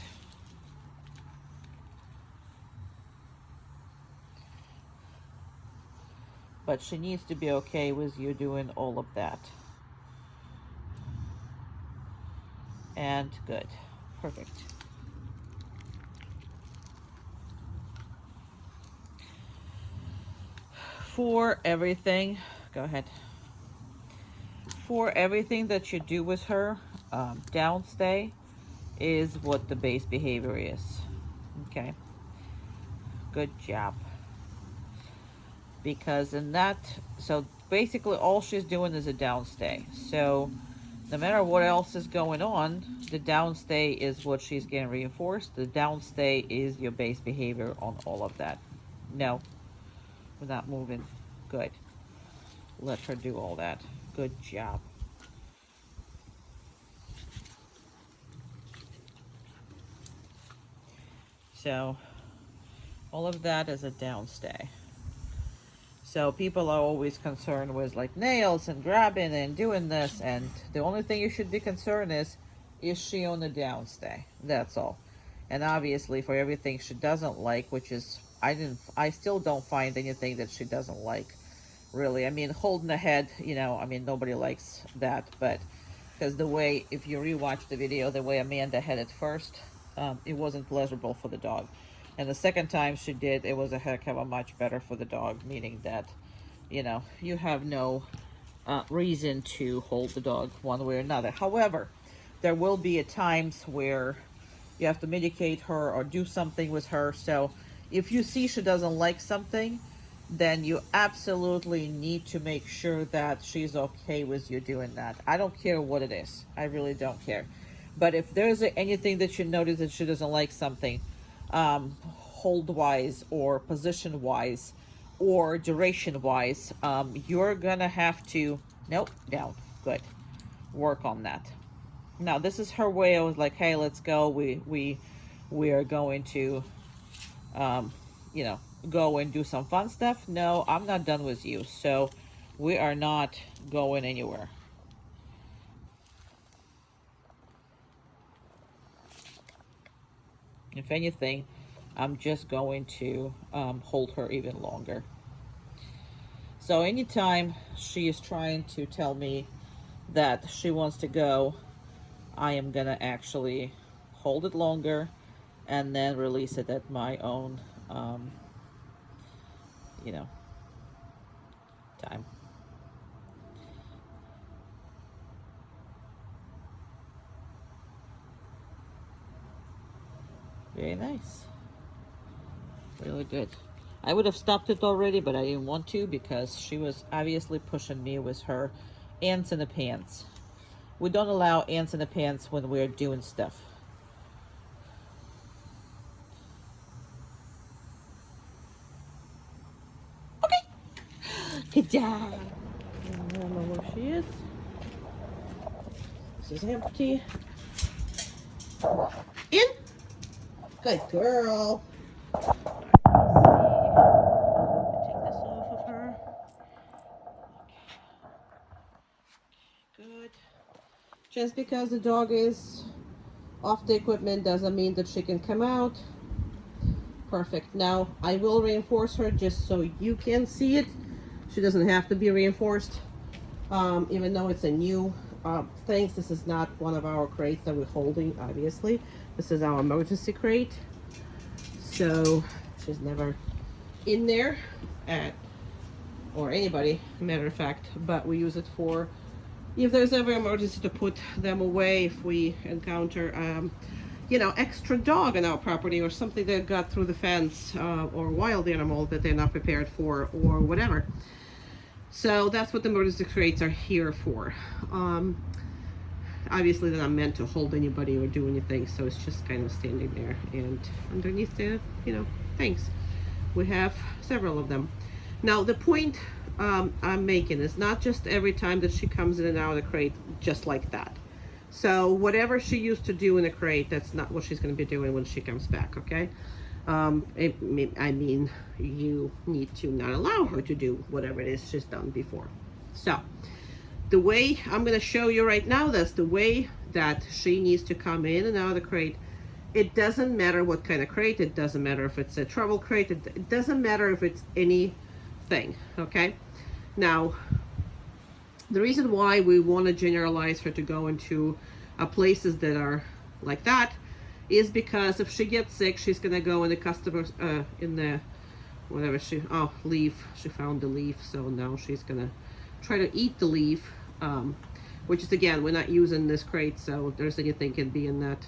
But she needs to be okay with you doing all of that. And good. Perfect. For everything, go ahead. for everything that you do with her, downstay is what the base behavior is. Okay. Good job. Because in that, so basically all she's doing is a downstay. So no matter what else is going on, the downstay is what she's getting reinforced. The downstay is your base behavior on all of that. No, we're not moving. Good. Let her do all that. Good job. So all of that is a downstay. So people are always concerned with like nails and grabbing and doing this, and the only thing you should be concerned is she on the downstay? That's all. And obviously for everything she doesn't like, which is I still don't find anything that she doesn't like, really. I mean, holding the head, you know, I mean, nobody likes that, but because the way, if you rewatch the video, the way Amanda had it first, it wasn't pleasurable for the dog. And the second time she did, it was a heck of a much better for the dog, meaning that, you know, you have no reason to hold the dog one way or another. However, there will be at times where you have to medicate her or do something with her. So if you see she doesn't like something, then you absolutely need to make sure that she's okay with you doing that. I don't care what it is. I really don't care. But if there's anything that you notice that she doesn't like something, hold wise or position wise or duration wise, you're gonna have to, nope, down, good, work on that. Now this is her way of like, hey, let's go, we are going to you know, go and do some fun stuff. No, I'm not done with you, so we are not going anywhere. If anything, I'm just going to hold her even longer. So anytime she is trying to tell me that she wants to go, I am gonna actually hold it longer and then release it at my own you know, time. Very nice. Really good. I would have stopped it already, but I didn't want to because she was obviously pushing me with her ants in the pants. We don't allow ants in the pants when we're doing stuff. Okay. Good job. I don't know where she is. This is empty. In. Good girl. Take this off of her. Good. Just because the dog is off the equipment doesn't mean that she can come out. Perfect. Now I will reinforce her just so you can see it. She doesn't have to be reinforced. Even though it's a new thing, this is not one of our crates that we're holding, obviously. This is our emergency crate. So she's never in there or anybody, matter of fact, but we use it for if there's ever emergency to put them away if we encounter you know, extra dog on our property or something that got through the fence or wild animal that they're not prepared for or whatever. So that's what the emergency crates are here for. Obviously they're not meant to hold anybody or do anything, so it's just kind of standing there, and underneath the, you know, things. We have several of them. Now the point I'm making is not just every time that she comes in and out of the crate just like that. So whatever she used to do in the crate, that's not what she's going to be doing when she comes back, okay? I mean, you need to not allow her to do whatever it is she's done before. So the way I'm going to show you right now, that's the way that she needs to come in and out of the crate. It doesn't matter what kind of crate. It doesn't matter if it's a travel crate. It doesn't matter if it's anything, okay? Now, the reason why we want to generalize her to go into places that are like that is because if she gets sick, she's going to go in the customers, in the, whatever she, leaf. She found the leaf, so now she's going to try to eat the leaf. which is, again, we're not using this crate, so if there's anything can be in that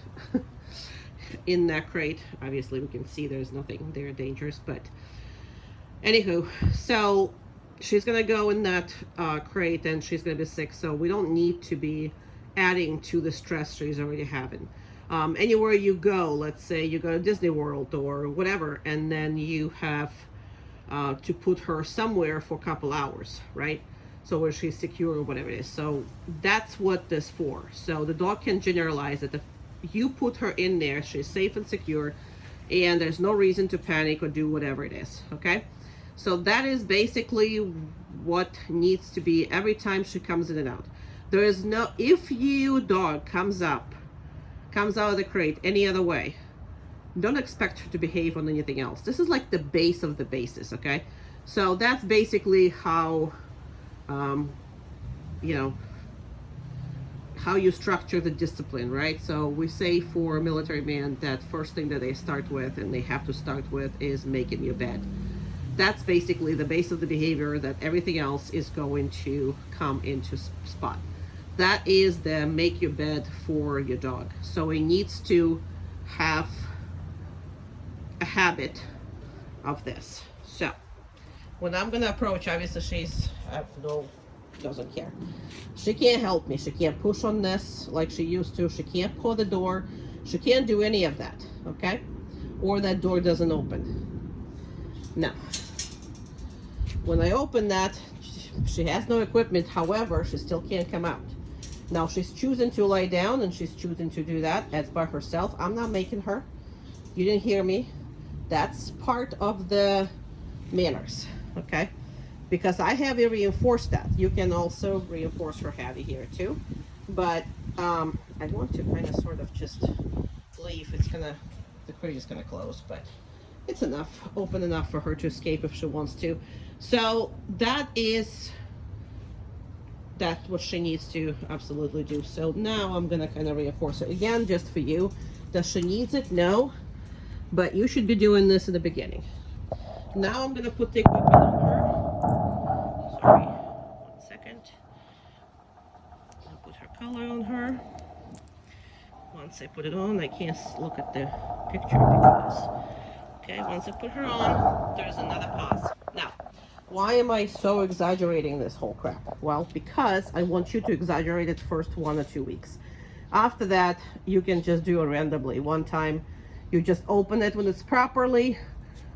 in that crate. Obviously we can see there's nothing there dangerous, but anywho, so she's gonna go in that crate and she's gonna be sick, so we don't need to be adding to the stress she's already having. Anywhere you go, let's say you go to Disney World or whatever, and then you have to put her somewhere for a couple hours, right? So where she's secure or whatever it is. So that's what this for. So the dog can generalize that if you put her in there, she's safe and secure, and there's no reason to panic or do whatever it is, okay? So that is basically what needs to be every time she comes in and out. There is no, if you dog comes out of the crate any other way, don't expect her to behave on anything else. This is like the base of the basis, okay? So that's basically how, you know, how you structure the discipline, right? So we say for a military man that first thing that they start with, and they have to start with, is making your bed. That's basically the base of the behavior that everything else is going to come into spot. That is the make your bed for your dog. So he needs to have a habit of this. So when I'm gonna approach, obviously she's doesn't care. She can't help me. She can't push on this like she used to. She can't pull the door. She can't do any of that, okay? Or that door doesn't open. Now, when I open that, she has no equipment. However, she still can't come out. Now she's choosing to lie down and she's choosing to do that as by herself. I'm not making her. You didn't hear me. That's part of the manners, okay? Because I have reinforced that. You can also reinforce her heavy here too. But I want to kind of sort of just leave. It's gonna, the crate is gonna close, but it's enough, open enough for her to escape if she wants to. So that's what she needs to absolutely do. So now I'm gonna kind of reinforce her again, just for you. Does she needs it? No, but you should be doing this in the beginning. Now I'm gonna put the equipment on her. Sorry, 1 second. I'll put her collar on her. Once I put it on, I can't look at the picture because, okay, once I put her on, there's another pause. Now, why am I so exaggerating this whole crap? Well, because I want you to exaggerate it first 1 or 2 weeks. After that, you can just do it randomly. One time, you just open it when it's properly.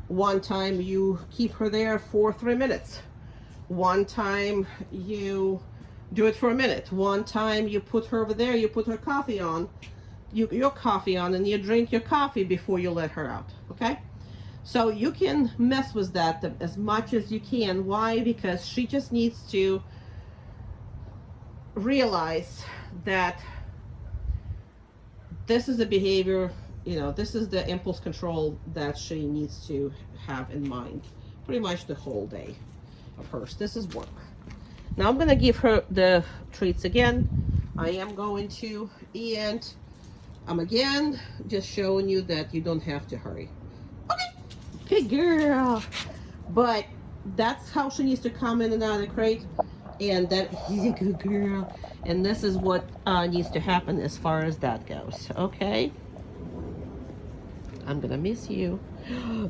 One time, you keep her there for 3 minutes. One time, you do it for a minute. One time, you put her over there, you put her coffee on, your coffee on, and you drink your coffee before you let her out, okay? So you can mess with that as much as you can. Why? Because she just needs to realize that this is the behavior, you know, this is the impulse control that she needs to have in mind pretty much the whole day of hers. This is work. Now I'm gonna give her the treats again. I am going to, and I'm again just showing you that you don't have to hurry. Good girl. But that's how she needs to come in and out of the crate, and that is a good girl. And this is what needs to happen as far as that goes, okay? I'm gonna miss you.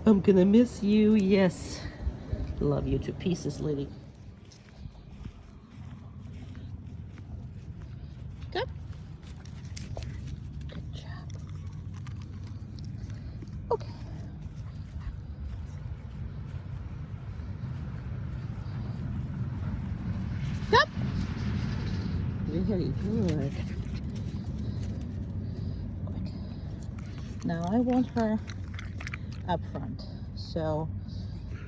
I'm gonna miss you, yes. Love you to pieces, lady. Good. Good job. Okay. Good. Very good. Good. Now I want her up front. So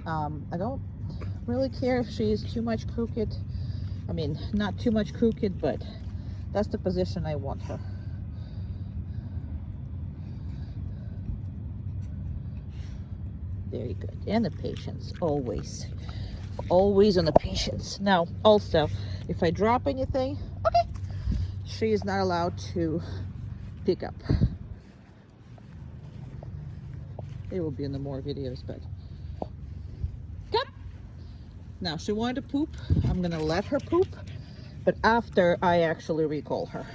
I don't really care if she's too much crooked. I mean, not too much crooked, but that's the position I want her. Very good. And the patience, always. Always on the patience. Now, also, if I drop anything, okay, she is not allowed to pick up. It will be in the more videos, but good. Now she wanted to poop. I'm gonna let her poop, but after I actually recall her.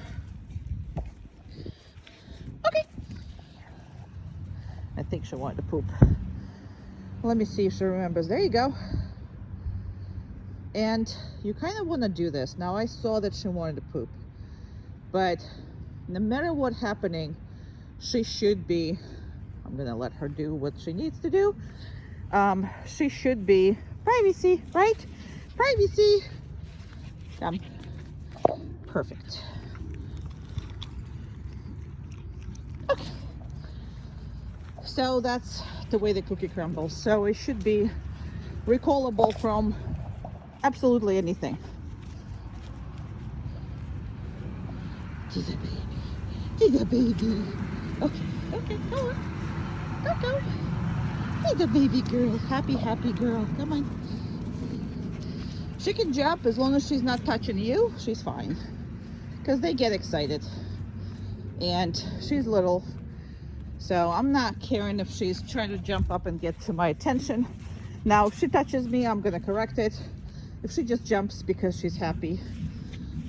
Okay. I think she wanted to poop. Let me see if she remembers. There you go. And you kind of want to do this. Now I saw that she wanted to poop, but no matter what happening, she should be, I'm gonna let her do what she needs to do. She should be, privacy, right? Privacy. Perfect. Okay. So that's the way the cookie crumbles. So it should be recallable from absolutely anything. She's a baby. She's a baby. Okay, go on. Go. She's a baby girl. Happy girl. Come on. She can jump as long as she's not touching you. She's fine. Because they get excited. And she's little. So I'm not caring if she's trying to jump up and get to my attention. Now, if she touches me, I'm going to correct it. If she just jumps because she's happy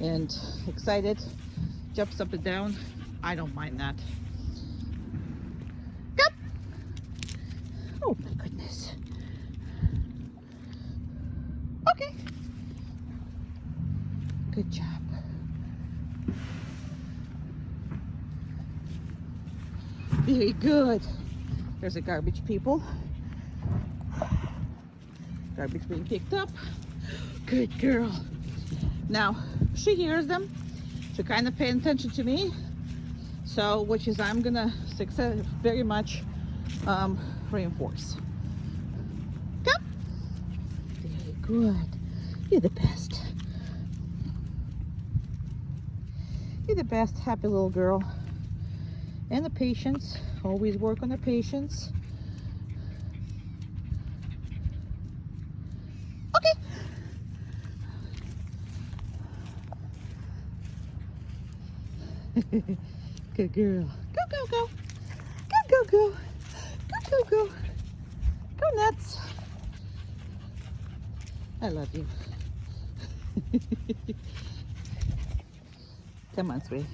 and excited, jumps up and down, I don't mind that. Come. Oh my goodness. Okay. Good job. Very good. There's a garbage people. Garbage being picked up. Good girl. Now, she hears them. She kind of paying attention to me. So, which is I'm gonna very much reinforce. Come. Very good. You're the best. You're the best. Happy little girl. And the patience. Always work on the patience. Okay. Good girl. Go. Go. Go nuts. I love you. Come on, sweetie.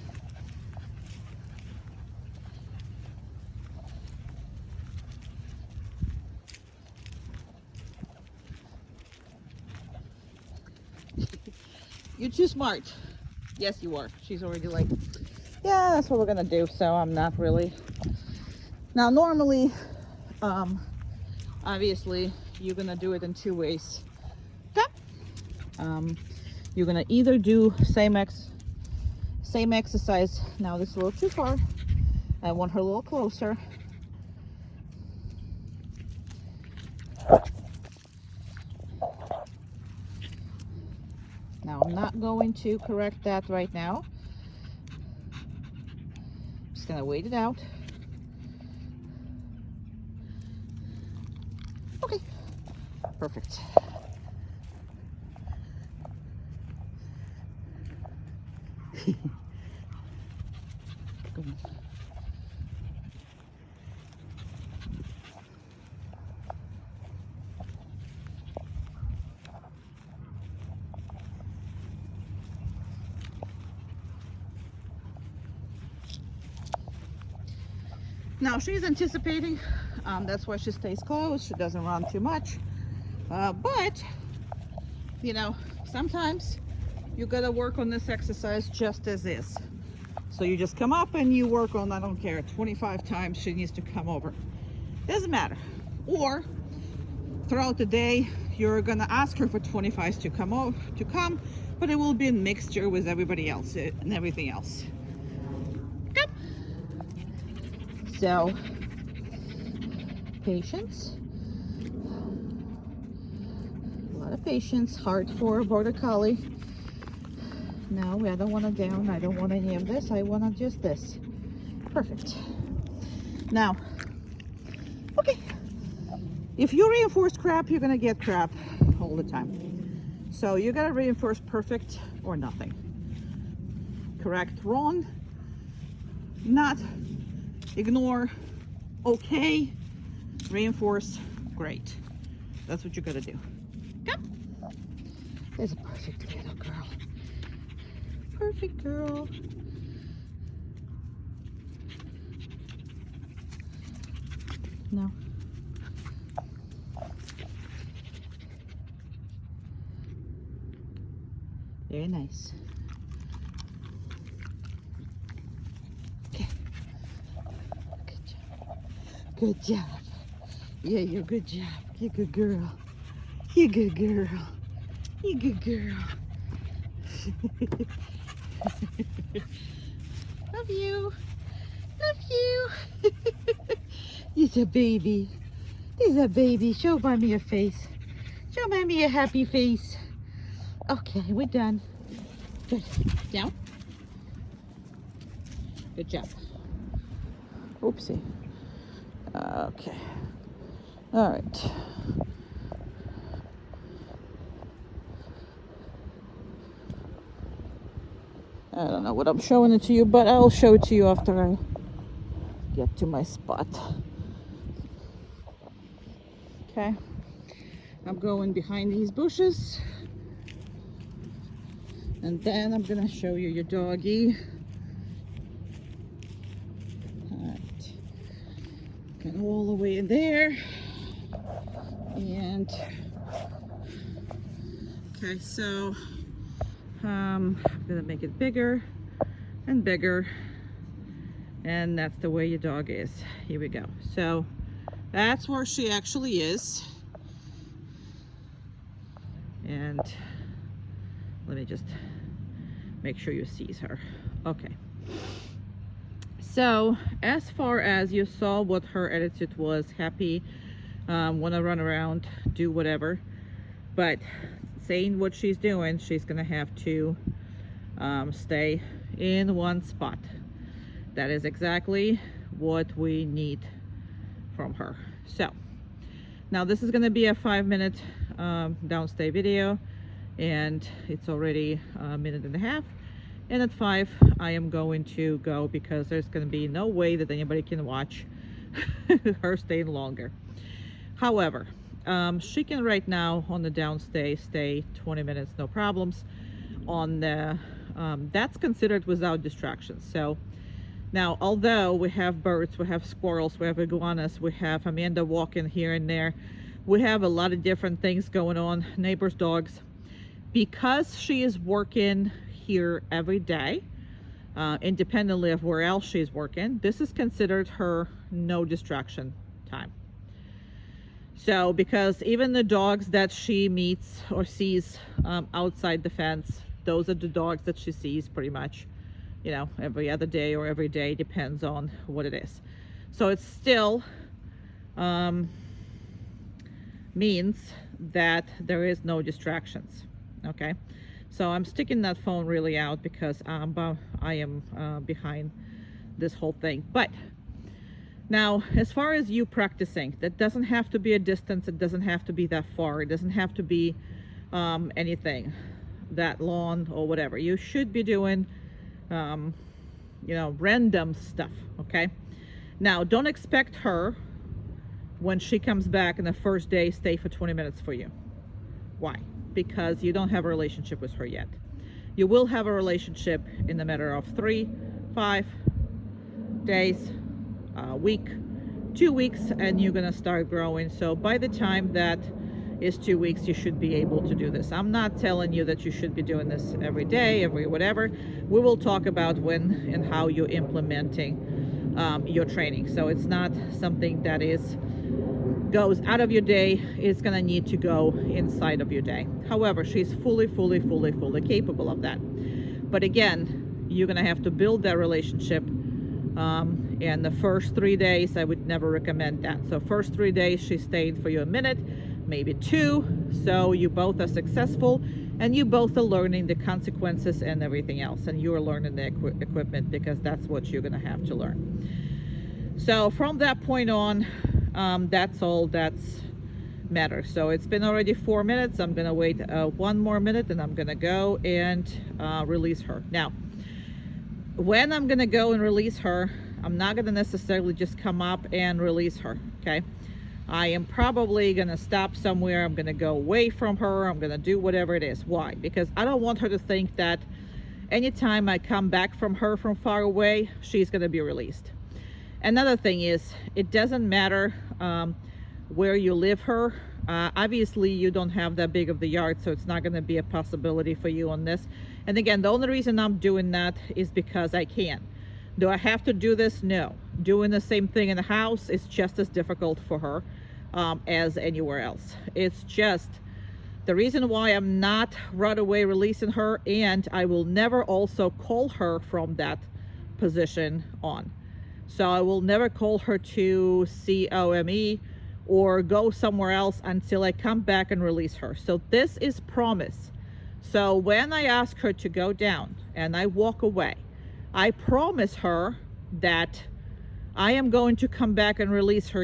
You're too smart. Yes, you are. She's already like, yeah, that's what we're gonna do. So I'm not really. Now, normally, obviously, you're gonna do it in two ways. You're gonna either do same exercise. Now this is a little too far. I want her a little closer. Now I'm not going to correct that right now. I'm just gonna wait it out. Okay, perfect. Go on. Now she's anticipating, that's why she stays close. She doesn't run too much, but you know, sometimes you gotta work on this exercise just as is. So you just come up and you work on, I don't care, 25 times she needs to come over. Doesn't matter. Or throughout the day, you're gonna ask her for 25s to come, but it will be a mixture with everybody else and everything else. Good. So, patience. A lot of patience. Hard for a border collie. No, I don't want to down. I don't want any of this. I want to just this. Perfect. Now, okay. If you reinforce crap, you're going to get crap all the time. So you got to reinforce perfect or nothing. Correct, wrong, not, ignore, okay, reinforce, great. That's what you got to do. Come. There's a perfect little girl. perfect girl. No. Very nice. Okay. Good job. Good job. Yeah, you're good job. You're a good girl. You're a good girl. You're a good girl. Love you. Love you. He's a baby. He's a baby. Show mommy your face. Show mommy a happy face. Okay, we're done. Good. Down. Good job. Oopsie. Okay. All right. I don't know what I'm showing it to you, but I'll show it to you after I get to my spot. Okay. I'm going behind these bushes. And then I'm gonna show you your doggy. Alright. Go all the way in there. And okay, so I'm gonna make it bigger and bigger. And that's the way your dog is. Here we go. So that's where she actually is. And let me just make sure you see her. Okay. So as far as you saw what her attitude was, happy, want to run around, do whatever, but saying what she's doing, she's gonna have to stay in one spot. That is exactly what we need from her. So now this is gonna be a 5-minute downstay video, and it's already a minute and a half, and at 5 I am going to go because there's going to be no way that anybody can watch her staying longer. However, she can right now on the downstay stay 20 minutes, no problems. On the that's considered without distractions. So now, although we have birds, we have squirrels, we have iguanas, we have Amanda walking here and there, we have a lot of different things going on, neighbors' dogs. Because she is working here every day, independently of where else she's working, this is considered her no distraction time. So because even the dogs that she meets or sees outside the fence, those are the dogs that she sees pretty much, you know, every other day or every day, depends on what it is. So it still means that there is no distractions. Okay, so I'm sticking that phone really out because I am behind this whole thing. But now, as far as you practicing, that doesn't have to be a distance, it doesn't have to be that far, it doesn't have to be anything that long or whatever. You should be doing you know, random stuff. Okay, now don't expect her when she comes back in the first day stay for 20 minutes for you. Why? Because you don't have a relationship with her yet. You will have a relationship in the matter of 3, 5 days, a week, 2 weeks, and you're gonna start growing. So by the time that is 2 weeks, you should be able to do this. I'm not telling you that you should be doing this every day, every whatever. We will talk about when and how you're implementing your training. So it's not something that goes out of your day. It's gonna need to go inside of your day. However, she's fully capable of that. But again, you're gonna have to build that relationship, and the first 3 days I would never recommend that. So first 3 days she stayed for you a minute, maybe 2, so you both are successful and you both are learning the consequences and everything else, and you're learning the equipment, because that's what you're gonna have to learn. So from that point on, that's all that's matters. So it's been already 4 minutes. I'm gonna wait 1 more minute and I'm gonna go and release her. Now, when I'm gonna go and release her, I'm not gonna necessarily just come up and release her, okay? I am probably gonna stop somewhere. I'm gonna go away from her. I'm gonna do whatever it is. Why? Because I don't want her to think that anytime I come back from her from far away, she's gonna be released. Another thing is, it doesn't matter where you live her. Obviously you don't have that big of the yard, so it's not going to be a possibility for you on this. And again, the only reason I'm doing that is because I can. Do I have to do this? No. Doing the same thing in the house is just as difficult for her as anywhere else. It's just the reason why I'm not right away releasing her, and I will never also call her from that position on. So I will never call her to COME or go somewhere else until I come back and release her. So this is promise. So when I ask her to go down and I walk away, I promise her that I am going to come back and release her,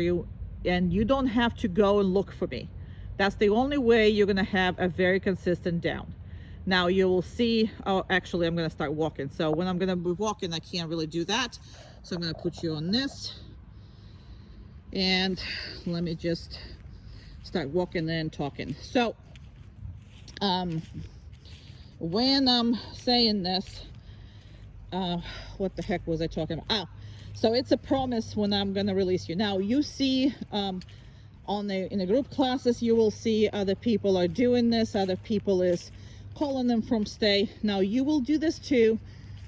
and you don't have to go and look for me. That's the only way you're gonna have a very consistent down. Now you will see, oh, actually I'm gonna start walking. So when I'm gonna be walking, I can't really do that. So I'm gonna put you on this. And let me just start walking and talking. So when I'm saying this, what the heck was I talking about? So it's a promise when I'm gonna release you. Now you see in the group classes, you will see other people are doing this, other people is calling them from stay. Now you will do this too,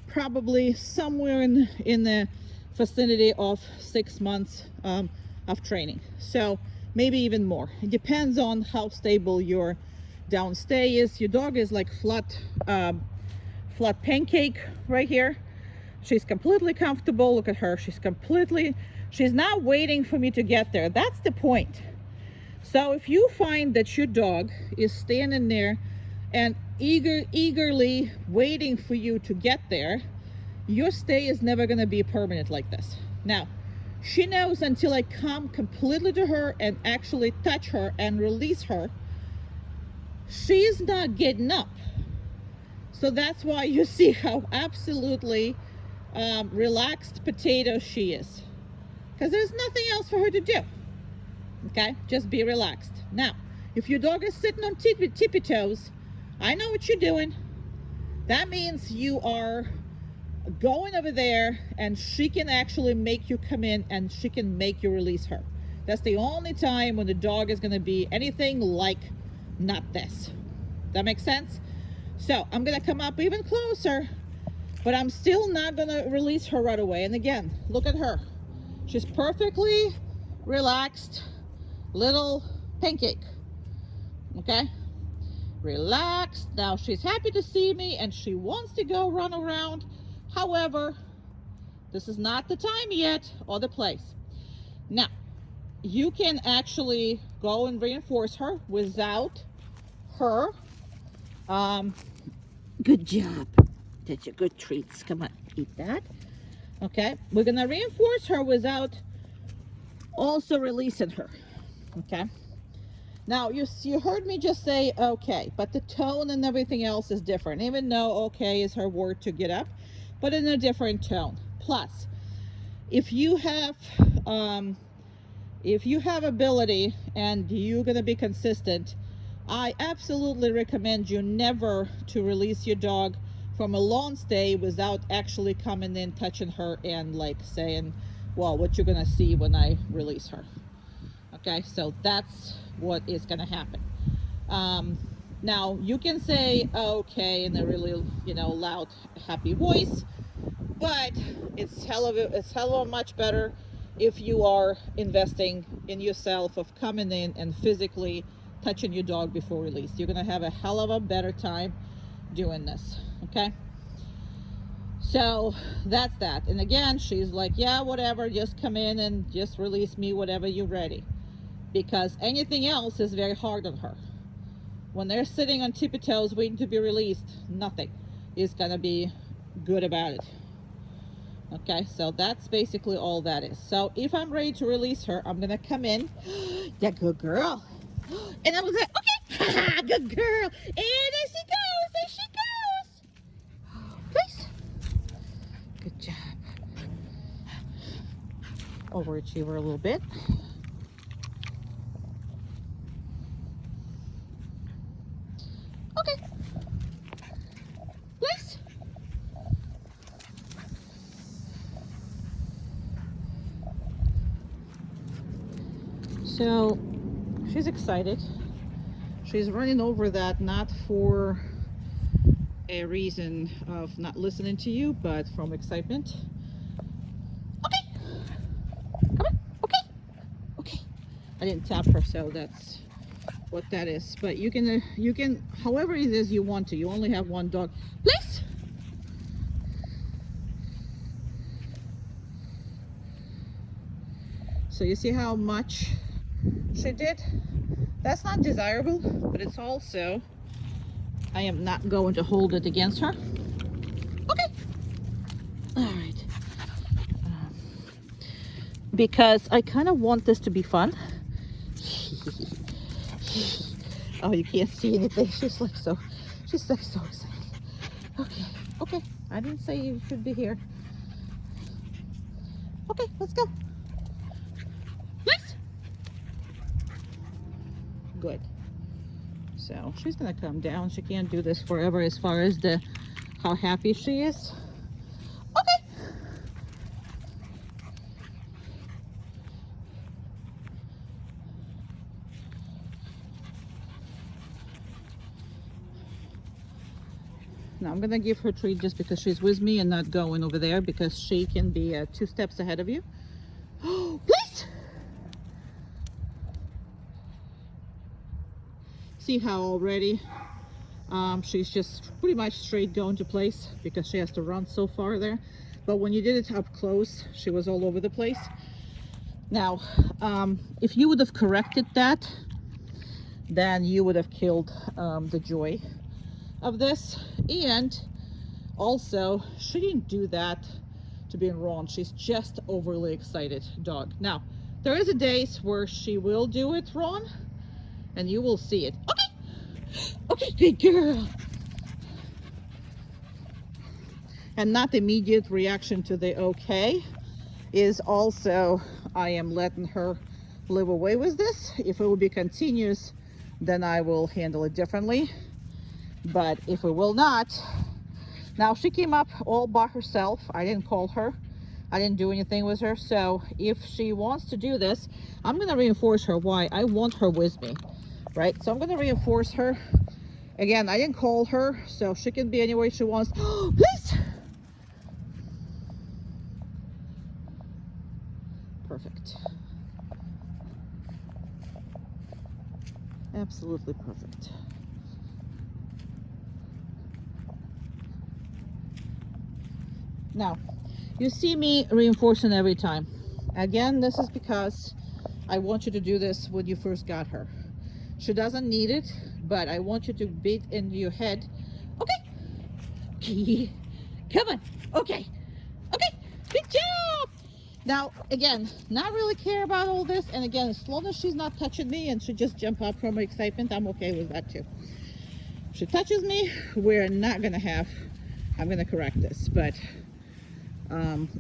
probably somewhere in the vicinity of 6 months of training, so maybe even more. It depends on how stable your downstay is. Your dog is like flat pancake right here. She's completely comfortable. Look at her. She's not waiting for me to get there. That's the point. So if you find that your dog is standing there and eagerly waiting for you to get there, your stay is never going to be permanent like this. Now she knows until I come completely to her and actually touch her and release her, she's not getting up. So that's why you see how absolutely relaxed potato she is, because there's nothing else for her to do. Okay, just be relaxed. Now if your dog is sitting on tippy toes, I know what you're doing. That means you are going over there and she can actually make you come in and she can make you release her. That's the only time when the dog is going to be anything like not this. That makes sense? So I'm going to come up even closer, but I'm still not going to release her right away. And again, look at her. She's perfectly relaxed little pancake. Okay, relaxed. Now she's happy to see me and she wants to go run around. However, this is not the time yet or the place. Now, you can actually go and reinforce her without her. Good job. That's your good treats. Come on, eat that. Okay, we're gonna reinforce her without also releasing her. Okay. Now, you heard me just say okay, but the tone and everything else is different. Even though okay is her word to get up, but in a different tone. Plus, if you have ability and you're going to be consistent, I absolutely recommend you never to release your dog from a long stay without actually coming in, touching her, and like saying, well, what you're going to see when I release her. Okay, so that's what is going to happen. Now you can say okay in a really loud happy voice, but it's hell of a much better if you are investing in yourself, of coming in and physically touching your dog before release. You're gonna have a hell of a better time doing this. Okay, so that's that. And again, she's like, yeah, whatever, just come in and just release me whatever you're ready, because anything else is very hard on her. When they're sitting on tippy toes waiting to be released, nothing is gonna be good about it. Okay, so that's basically all that is. So if I'm ready to release her, I'm gonna come in. That good girl. And I was like, okay, good girl. And there she goes, there she goes. Please. Good job. Overachiever a little bit. Okay. Please. So she's excited. She's running over that not for a reason of not listening to you, but from excitement. Okay, come on, okay, okay. I didn't tap her, so that's what that is. But you can, however it is you want to. You only have one dog. Please. So you see how much she did? That's not desirable, but it's also, I am not going to hold it against her. Okay. All right. Because I kind of want this to be fun. Oh, you can't see anything. She's like so excited. Okay, okay. I didn't say you should be here. Okay, let's go. Please. Good. So she's gonna come down. She can't do this forever as far as how happy she is. Okay. Now I'm gonna give her a treat just because she's with me and not going over there, because she can be 2 steps ahead of you. Oh, please. See how already she's just pretty much straight going to place because she has to run so far there. But when you did it up close, she was all over the place. Now, if you would have corrected that, then you would have killed the joy of this. And also, she didn't do that to be wrong. She's just overly excited dog. Now, there is a days where she will do it wrong, and you will see it. Okay, okay, good girl. And not the immediate reaction to the okay is also, I am letting her live away with this. If it will be continuous, then I will handle it differently. But if it will not, now she came up all by herself. I didn't call her. I didn't do anything with her. So if she wants to do this, I'm going to reinforce her. Why? I want her with me, right? So I'm going to reinforce her. Again, I didn't call her, so she can be anywhere she wants. Oh, please. Perfect. Absolutely perfect. Now, you see me reinforcing every time. Again, this is because I want you to do this when you first got her. She doesn't need it, but I want you to beat into your head. Okay. Come on. Okay. Okay. Good job. Now, again, not really care about all this. And again, as long as she's not touching me and she just jump up from her excitement, I'm okay with that too. If she touches me, we're not going to have, I'm going to correct this. But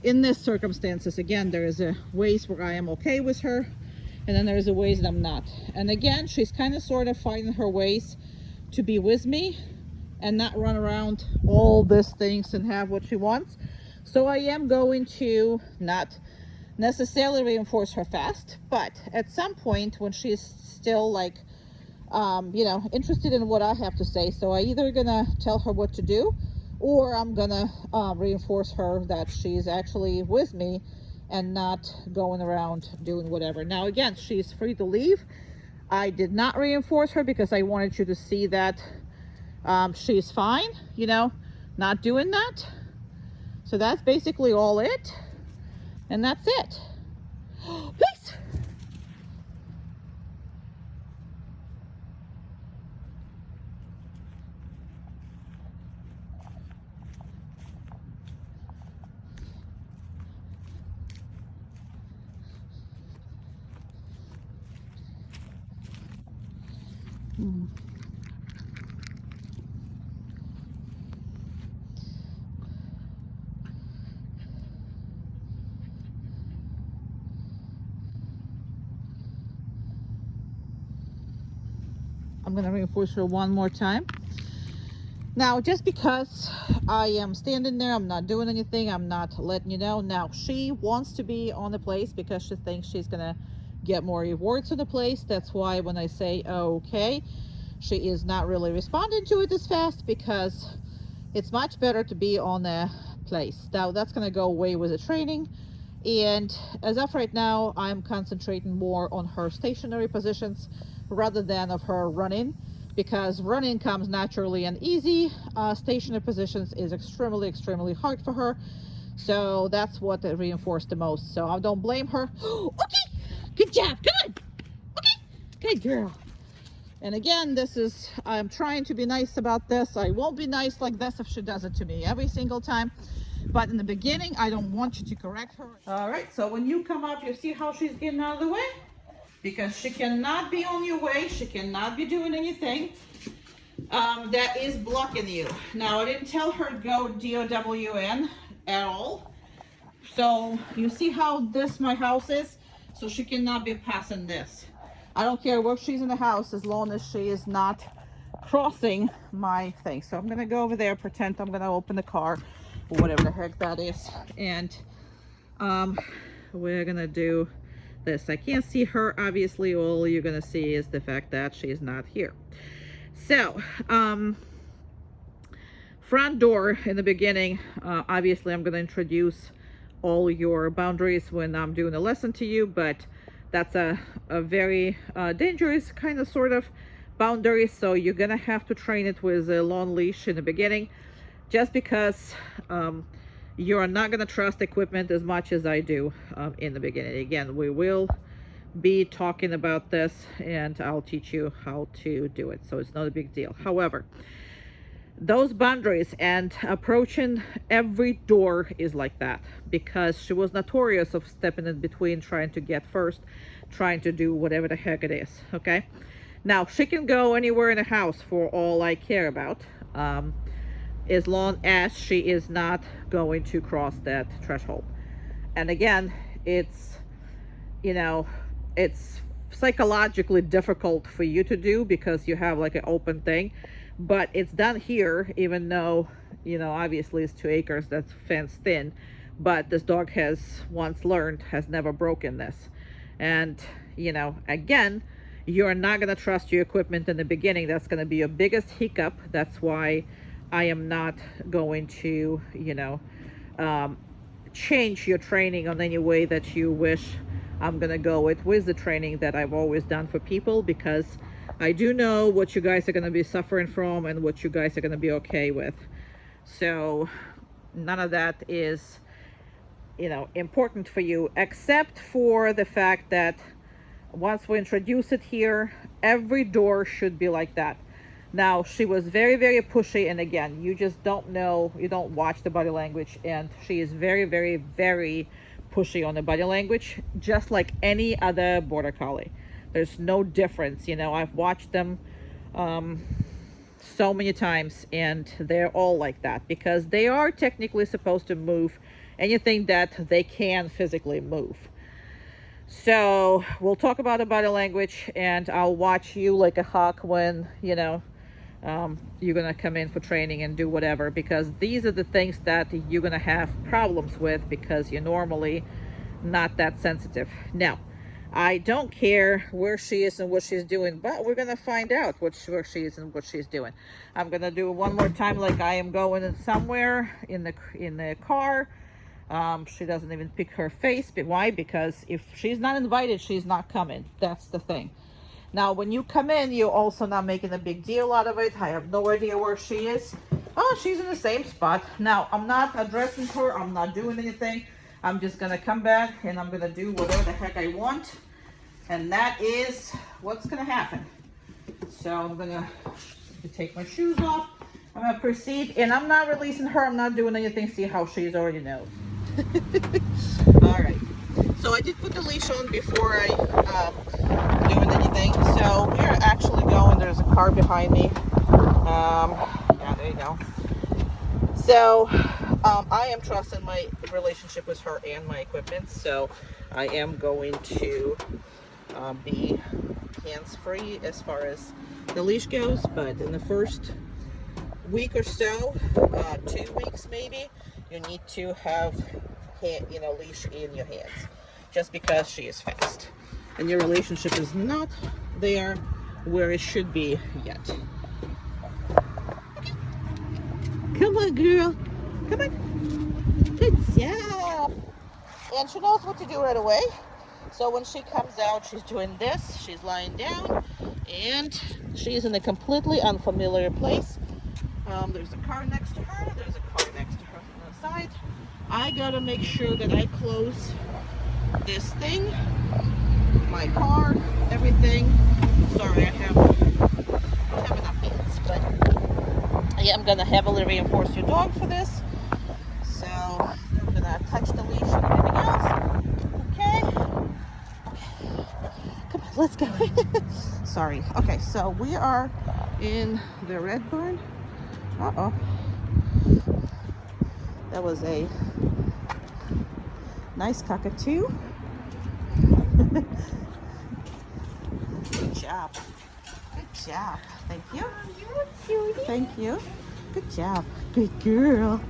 in this circumstances, again, there is a ways where I am okay with her, and then there's a ways that I'm not. And again, she's kind of sort of finding her ways to be with me and not run around all these things and have what she wants. So I am going to not necessarily reinforce her fast, but at some point when she's still like you know, interested in what I have to say, so I either gonna tell her what to do, or I'm gonna reinforce her that she's actually with me and not going around doing whatever. Now again, she's free to leave. I did not reinforce her because I wanted you to see that she's fine, you know, not doing that. So that's basically all it, and that's it. Please. I'm going to reinforce her one more time. Now, just because I am standing there, I'm not doing anything, I'm not letting you know. Now, she wants to be on the place because she thinks she's going to get more rewards in the place. That's why when I say okay, she is not really responding to it as fast, because it's much better to be on a place. Now that's going to go away with the training, and as of right now I'm concentrating more on her stationary positions rather than of her running, because running comes naturally and easy. Stationary positions is extremely hard for her, so that's what I reinforced the most. So I don't blame her. Okay, good job, good, okay, good girl. And again, I'm trying to be nice about this. I won't be nice like this if she does it to me every single time. But in the beginning, I don't want you to correct her. All right, so when you come up, you see how she's getting out of the way? Because she cannot be on your way. She cannot be doing anything that is blocking you. Now, I didn't tell her to go DOWN at all. So you see how this my house is? So she cannot be passing this. I don't care where she's in the house as long as she is not crossing my thing. So I'm gonna go over there, pretend I'm gonna open the car, or whatever the heck that is, and we're gonna do this. I can't see her, obviously. All you're gonna see is the fact that she's not here. So front door in the beginning, obviously I'm gonna introduce all your boundaries when I'm doing a lesson to you, but that's a very dangerous kind of sort of boundary, so you're gonna have to train it with a long leash in the beginning, just because you're not gonna trust equipment as much as I do in the beginning. Again, we will be talking about this and I'll teach you how to do it, so it's not a big deal. However, those boundaries and approaching every door is like that, because she was notorious of stepping in between, trying to get first, trying to do whatever the heck it is. Okay, now she can go anywhere in the house for all I care about, as long as she is not going to cross that threshold. And again, it's, you know, it's psychologically difficult for you to do because you have like an open thing, but it's done here, even though, you know, obviously it's 2 acres that's fenced in, but this dog has once learned, has never broken this. And, you know, again, you're not going to trust your equipment in the beginning. That's going to be your biggest hiccup. That's why I am not going to, you know, change your training on any way that you wish. I'm going to go with the training that I've always done for people, because I do know what you guys are going to be suffering from and what you guys are going to be okay with. So none of that is, you know, important for you, except for the fact that once we introduce it here, every door should be like that. Now, she was very pushy, and again, you just don't know, you don't watch the body language, and she is very pushy on the body language, just like any other border collie. There's no difference. You know, I've watched them so many times, and they're all like that, because they are technically supposed to move anything that they can physically move. So we'll talk about the body language, and I'll watch you like a hawk when, you know, you're gonna come in for training and do whatever, because these are the things that you're gonna have problems with, because you're normally not that sensitive. Now, I don't care where she is and what she's doing, but we're gonna find out where she is and what she's doing. I'm gonna do it one more time, like I am going somewhere in the car. She doesn't even pick her face. But why? Because if she's not invited, she's not coming. That's the thing. Now, when you come in, you're also not making a big deal out of it. I have no idea where she is. Oh, she's in the same spot. Now, I'm not addressing her. I'm not doing anything. I'm just gonna come back and I'm gonna do whatever the heck I want. And that is what's gonna happen. So I'm gonna take my shoes off. I'm gonna proceed, and I'm not releasing her. I'm not doing anything. See how she's already knows. All right. So I did put the leash on before I doing anything. So we're actually going. There's a car behind me. Yeah, there you go. So I am trusting my relationship with her and my equipment. So I am going to be hands-free as far as the leash goes, but in the first week or so, 2 weeks maybe, you need to have leash in your hands, just because she is fast. and your relationship is not there where it should be yet. Come on, girl. Come on. Good job. And she knows what to do right away. So when she comes out, she's doing this. She's lying down, and she's in a completely unfamiliar place. There's a car next to her. There's a car next to her on the side. I gotta make sure that I close this thing, my car, everything. Sorry, I don't have enough hands, but I am gonna heavily reinforce your dog for this. So I'm gonna touch the leash and everything else. Okay. Come on, let's go. Sorry. Okay, so we are in the red barn. Uh-oh. That was a nice cockatoo. Good job. Good job. Thank you. Thank you. Good job. Good girl.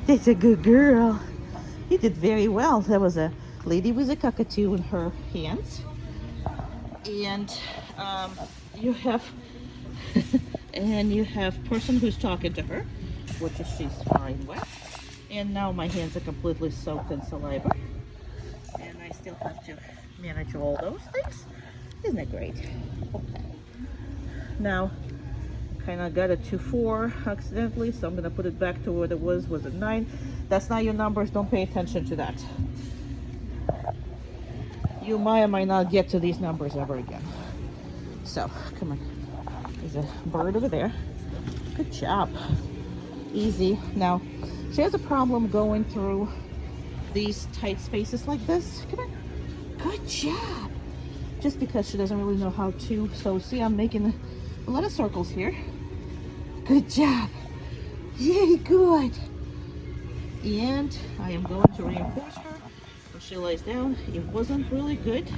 That's a good girl. You did very well. That was a lady with a cockatoo in her hands. And you have and you have person who's talking to her, which she's fine with. And now my hands are completely soaked in saliva. And I still have to manage all those things. Isn't that great? Okay. Now, kind of got it to 4 accidentally, so I'm going to put it back to what it was it 9? That's not your numbers. Don't pay attention to that. You might or might not get to these numbers ever again. So, come on. There's a bird over there. Good job. Easy. Now, she has a problem going through these tight spaces like this. Come on. Good job. Just because she doesn't really know how to. So, see, I'm making a lot of circles here. Good job. Very good. And I am going to reinforce her when she lays down. It wasn't really good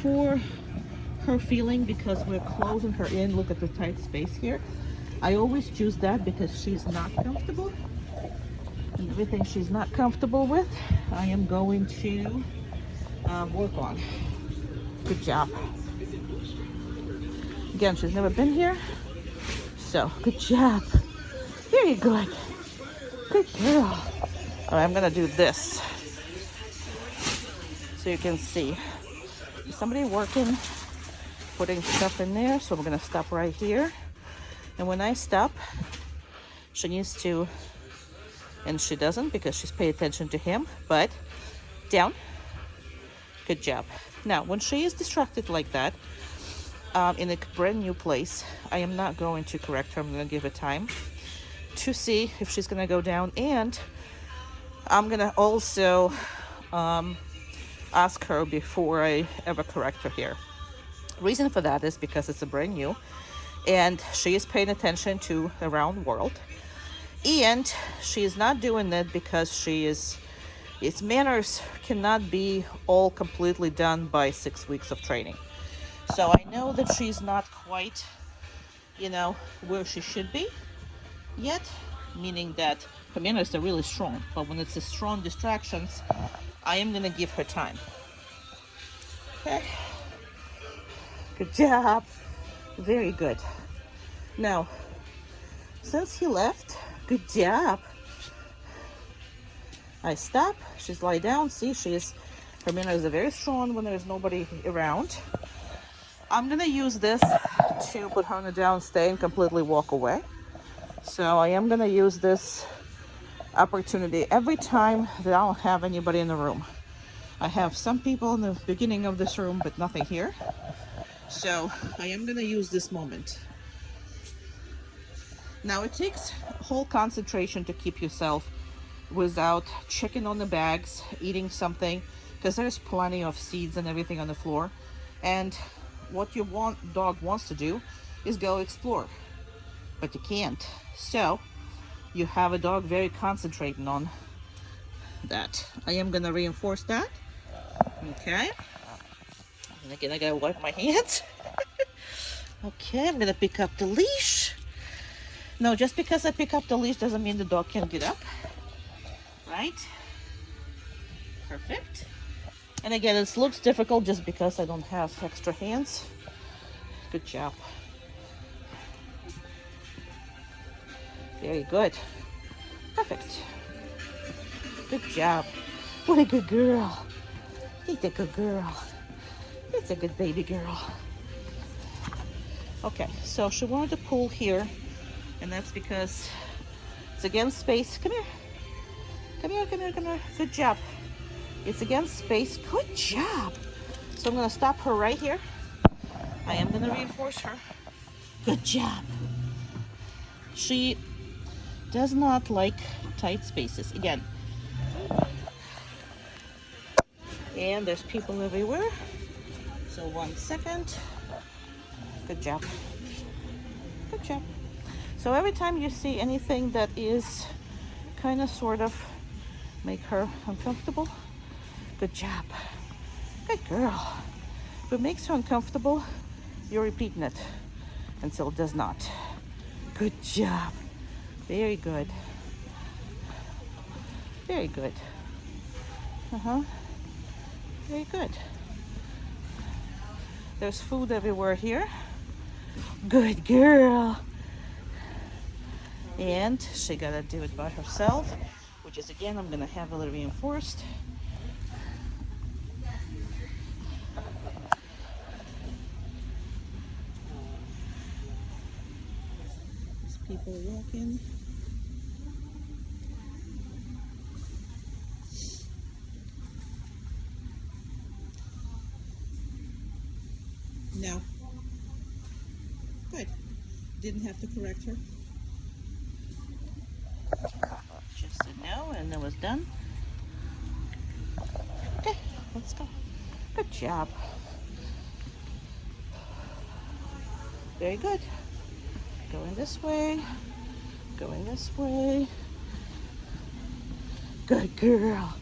for her feeling because we're closing her in. Look at the tight space here. I always choose that because she's not comfortable. Everything she's not comfortable with, I am going to work on. Good job. Again, she's never been here. So, good job. Very good. Good girl. All right, I'm gonna do this so you can see. Somebody working, putting stuff in there. So I'm gonna stop right here. And when I stop, she needs to, and she doesn't because she's paying attention to him, but down. Good job. Now, when she is distracted like that, in a brand new place, I am not going to correct her. I'm going to give her time to see if she's going to go down. And I'm going to also ask her before I ever correct her here. Reason for that is because it's a brand new and she is paying attention to the around world. And she is not doing that because its manners cannot be all completely done by 6 weeks of training. So I know that she's not quite, where she should be yet, meaning that her manners are really strong. But when it's a strong distractions, I am going to give her time. Okay. Good job. Very good. Now, since he left, good job. I stop. She's lie down. See, her manners are very strong when there's nobody around. I'm gonna use this to put her on the down, stay, and completely walk away. So I am gonna use this opportunity every time that I don't have anybody in the room. I have some people in the beginning of this room, but nothing here. So I am gonna use this moment. Now it takes whole concentration to keep yourself without checking on the bags, eating something, because there's plenty of seeds and everything on the floor. And what your dog wants to do is go explore, but you can't. So you have a dog very concentrating on that. I am gonna reinforce that. Okay. And again, I gotta wipe my hands. Okay, I'm gonna pick up the leash. No, just because I pick up the leash doesn't mean the dog can get up. Right? Perfect. And again, it looks difficult just because I don't have extra hands. Good job. Very good. Perfect. Good job. What a good girl. He's a good girl. It's a good baby girl. Okay, so she wanted to pull here, and that's because it's against space. Come here. Come here, come here, come here. Good job. It's against space. Good job. So I'm going to stop her right here. I am going to reinforce her. Good job. She does not like tight spaces. Again. And there's people everywhere. So 1 second. Good job. Good job. So every time you see anything that is kind of sort of make her uncomfortable, good job. Good girl. If it makes her uncomfortable, you're repeating it until it does not. Good job. Very good. Very good. Very good. There's food everywhere here. Good girl. And she gotta do it by herself, which is again, I'm gonna have a little reinforced. There's people walking. No. Good. Didn't have to correct her. Just a no, and it was done. Okay, let's go. Good job. Very good. Going this way. Going this way. Good girl.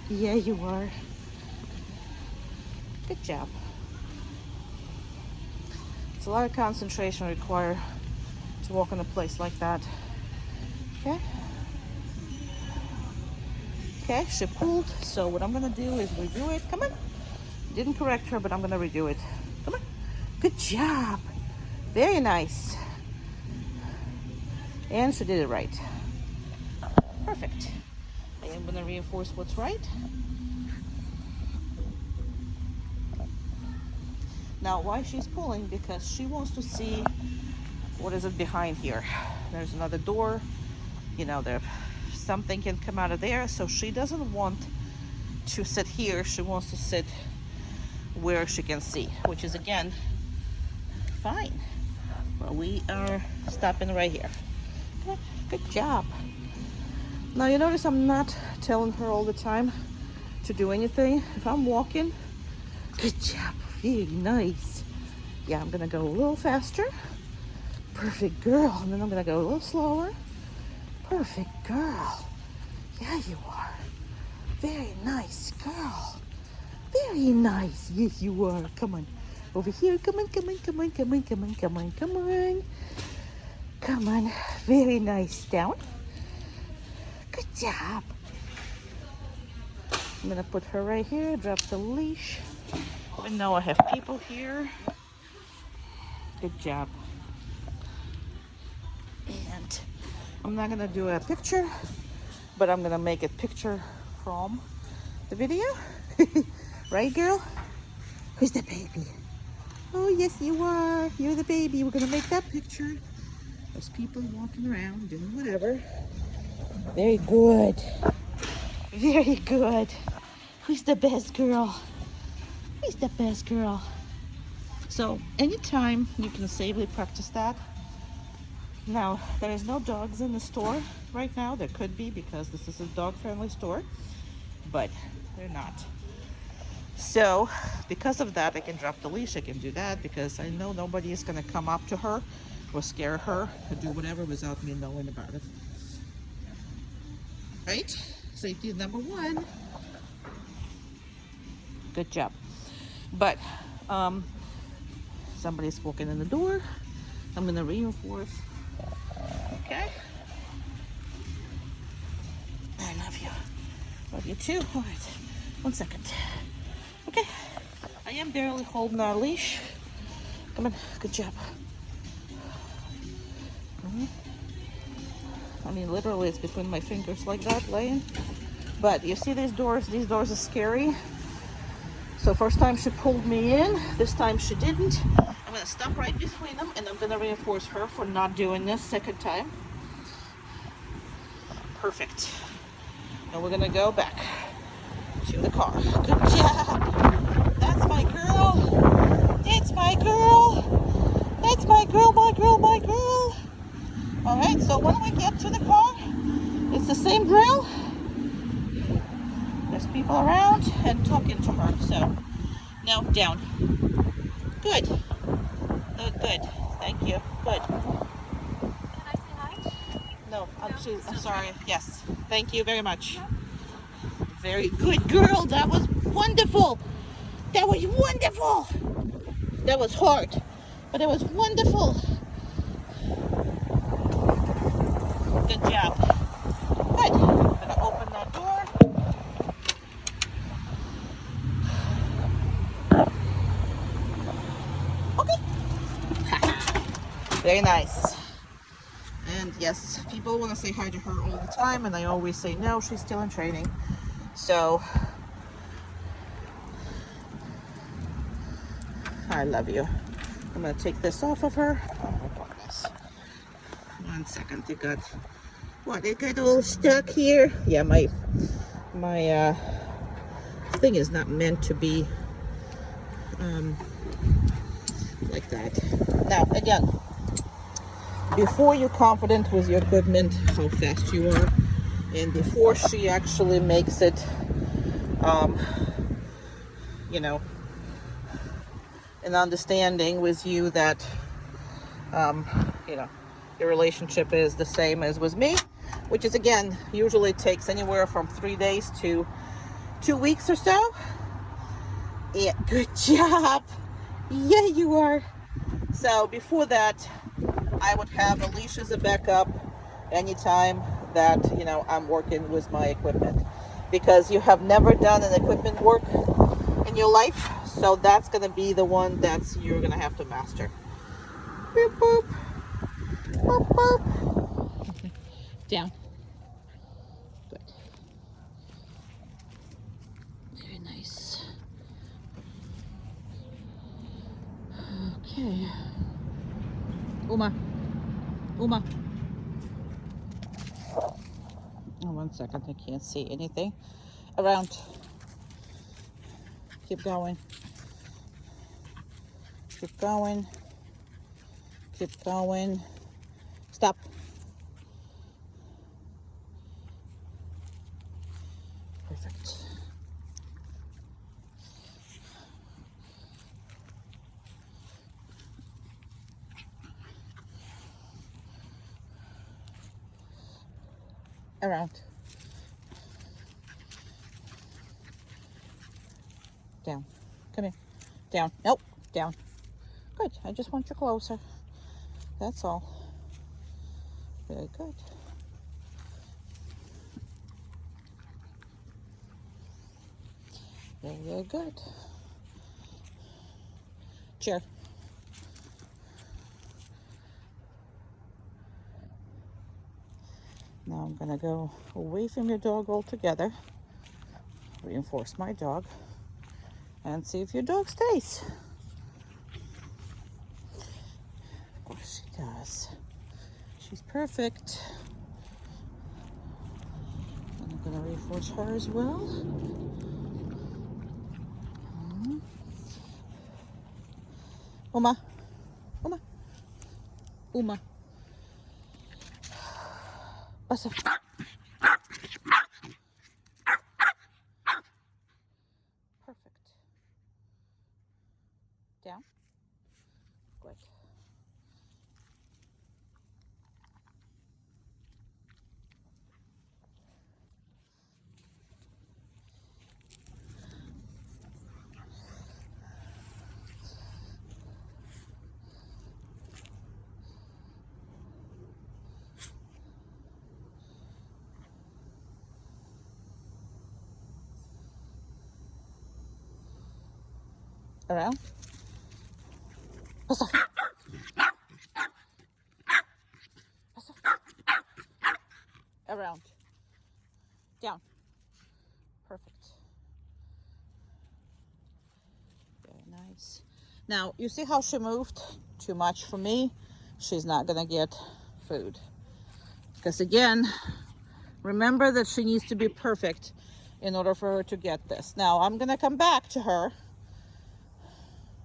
Yeah, you are. Good job. It's a lot of concentration required to walk in a place like that. Okay? Okay, she pulled. So what I'm gonna do is redo it. Come on. Didn't correct her, but I'm gonna redo it. Come on. Good job. Very nice. And she did it right. Perfect. I am gonna reinforce what's right. Now, why she's pulling? Because she wants to see what is it behind here. There's another door. You know, there something can come out of there. So she doesn't want to sit here. She wants to sit where she can see, which is again fine. Well, we are stopping right here. Okay, good job. Now you notice I'm not telling her all the time to do anything. If I'm walking, good job. Very nice. Yeah, I'm gonna go a little faster. Perfect girl. And then I'm gonna go a little slower. Perfect girl. Yeah, you are. Very nice girl. Very nice. Yes, you are. Come on. Over here. Come on, come on, come on, come on, come on, come on, come on. Come on. Very nice. Down. Good job. I'm gonna put her right here. Drop the leash. Even though I have people here. Good job. And I'm not gonna do a picture, but I'm gonna make a picture from the video. Right, girl? Who's the baby? Oh, yes, you are. You're the baby. We're gonna make that picture. There's people walking around doing whatever. Very good. Very good. Who's the best girl? Who's the best girl? So anytime you can safely practice that. Now, there is no dogs in the store right now. There could be because this is a dog-friendly store, but they're not. So because of that, I can drop the leash. I can do that because I know nobody is going to come up to her or scare her or do whatever without me knowing about it. Right? Safety is number one. Good job. But somebody's walking in the door. I'm going to reinforce. Okay? I love you. Love you too. All right. 1 second. Okay, I am barely holding our leash. Come on, good job. I mean, literally, it's between my fingers like that, laying. But you see these doors are scary. So first time she pulled me in, this time she didn't. I'm gonna stop right between them and I'm gonna reinforce her for not doing this second time. Perfect. And we're gonna go back to the car. Good job. That's my girl. That's my girl. That's my girl, my girl, my girl. All right, so when we get to the car, it's the same drill. There's people around and talking to her. So now down. Good. Good, good. Thank you. Good. Can I say hi? No, I'm sorry. Yes. Thank you very much. Very good girl. That was wonderful. That was wonderful. That was hard, but it was wonderful. Good job. Good. I'm gonna open that door. Okay. Very nice. And yes, people want to say hi to her all the time, and I always say no, she's still in training. So I love you. I'm gonna take this off of her. Oh my goodness. 1 second, it got what? It got all stuck here. Yeah, my thing is not meant to be like that. Now again, before you're confident with your equipment, how fast you are, and before she actually makes it, you know, an understanding with you that, you know, your relationship is the same as with me, which is again, usually takes anywhere from 3 days to 2 weeks or so. Yeah, good job. Yeah, you are. So before that, I would have a leash as a backup anytime that, you know, I'm working with my equipment, because you have never done an equipment work in your life, so that's going to be the one that's you're going to have to master. Boop, boop. Boop, boop. Down. Good. Very nice. Okay. Uma. Uma. Oh, 1 second. I can't see anything. Around. Keep going. Keep going. Keep going. Stop. Perfect. Around. Down. Come here. Down. Nope. Down. Good. I just want you closer. That's all. Very good. Very, very good. Chair. Now I'm going to go away from your dog altogether, reinforce my dog, and see if your dog stays. Of course she does. She's perfect. And I'm going to reinforce her as well. Uma. Uma. Uma. Basta. Perfect. Down. Good. Around. Pass off. Pass off. Around. Down. Perfect. Very nice. Now, you see how she moved? Too much for me. She's not gonna get food. Because again, remember that she needs to be perfect in order for her to get this. Now, I'm gonna come back to her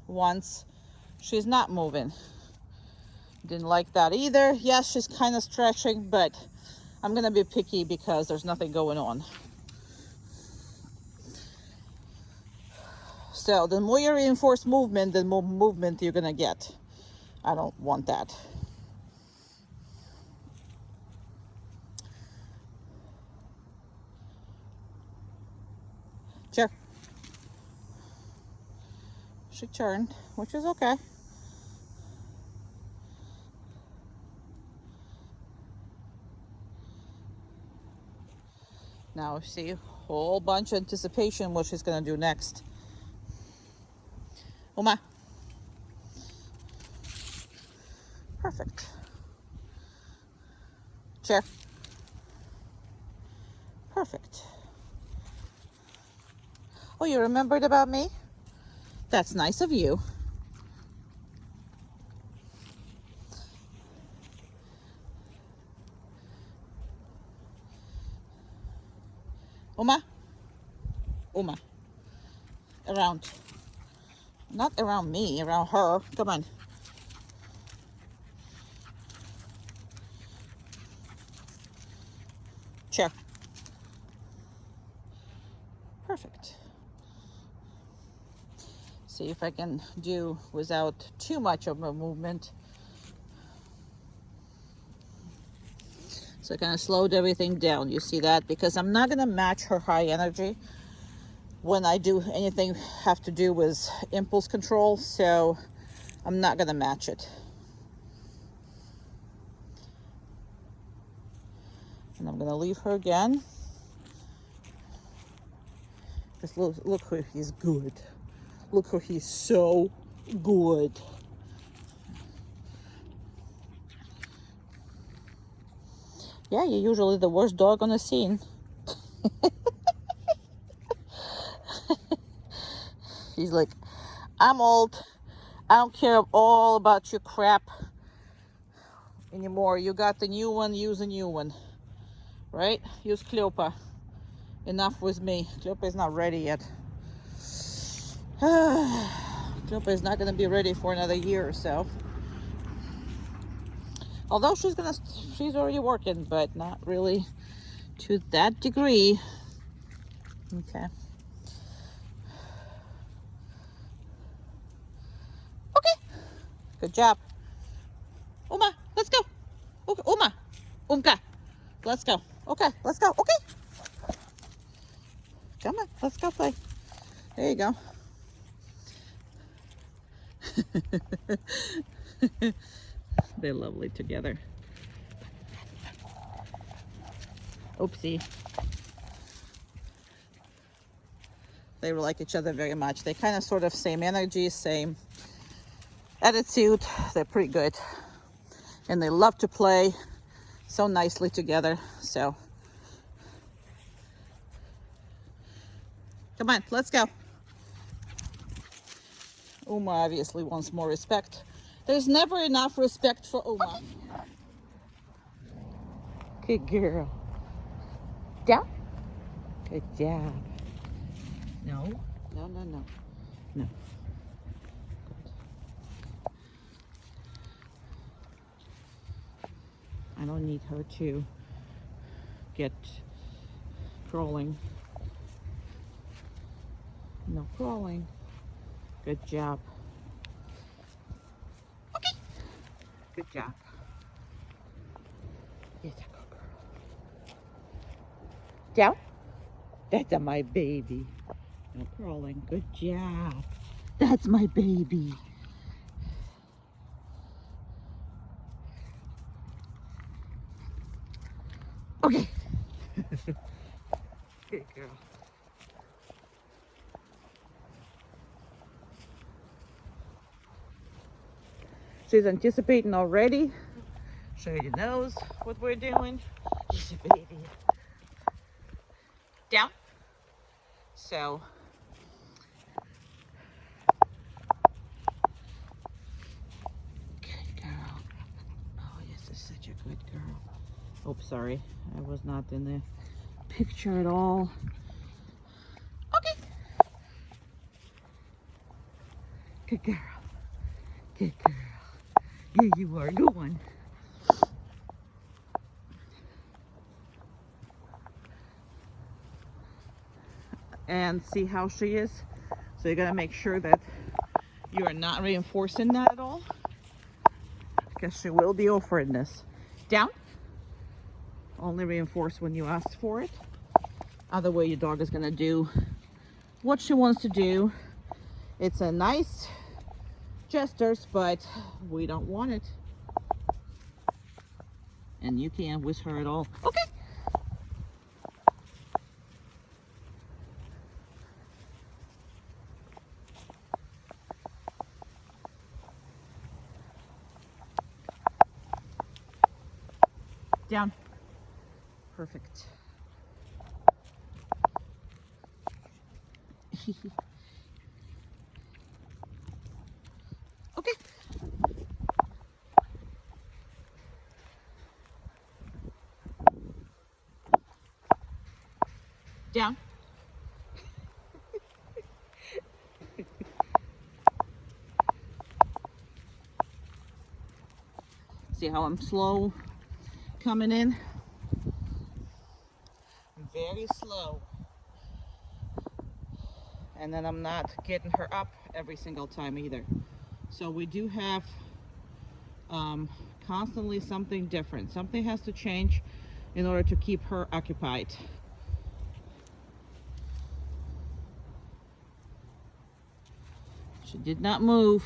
once she's not moving. Didn't like that either. Yes, she's kind of stretching, but I'm gonna be picky because there's nothing going on. So the more you reinforce movement, the more movement you're gonna get. I don't want that. Sure. She turned, which is okay. Now see a whole bunch of anticipation what she's gonna do next. Uma. Perfect. Chair. Perfect. Oh, you remembered about me? That's nice of you. Uma. Uma. Around. Not around me, around her. Come on. Chair. Perfect. See if I can do without too much of a movement. So I kind of slowed everything down. You see that? Because I'm not going to match her high energy when I do anything have to do with impulse control. So I'm not going to match it. And I'm going to leave her again. Just look how he's good. Look how he's so good. Yeah, you're usually the worst dog on the scene. He's like, I'm old. I don't care all about your crap anymore. You got the new one, use a new one. Right? Use Cleopa. Enough with me. Cleopa is not ready yet. Cleopa is not going to be ready for another year or so. Although she's already working, but not really to that degree. Okay. Okay. Good job. Uma, let's go. Okay, Uma. Umka. Let's go. Okay, let's go. Okay. Come on, let's go play. There you go. They're lovely together. Oopsie. They like each other very much. They kind of sort of same energy, same attitude. They're pretty good. And they love to play so nicely together. So come on, let's go. Uma obviously wants more respect. There's never enough respect for Uma. Good girl. Down. Good job. No, no, no, no. No. I don't need her to get crawling. No crawling. Good job. Okay. Good job. Yes, a good girl. Down. That's my baby. No crawling. Good job. That's my baby. Okay. Good girl. She's anticipating already. She already knows what we're doing. She's a baby. Down. So. Good girl. Oh, yes, is such a good girl. Oops, sorry. I was not in the picture at all. Okay. Good girl. Good girl. Yeah, you are. Good one. And see how she is. So you gotta make sure that you are not reinforcing that at all, because she will be offering this. Down. Only reinforce when you ask for it. Other way your dog is gonna do what she wants to do. It's a nice gestures, but we don't want it. And you can't whisk her at all. Okay. Down. Perfect. Okay. Down. See how I'm slow coming in? Very slow. And then I'm not getting her up every single time either. So we do have constantly something different. Something has to change in order to keep her occupied. She did not move,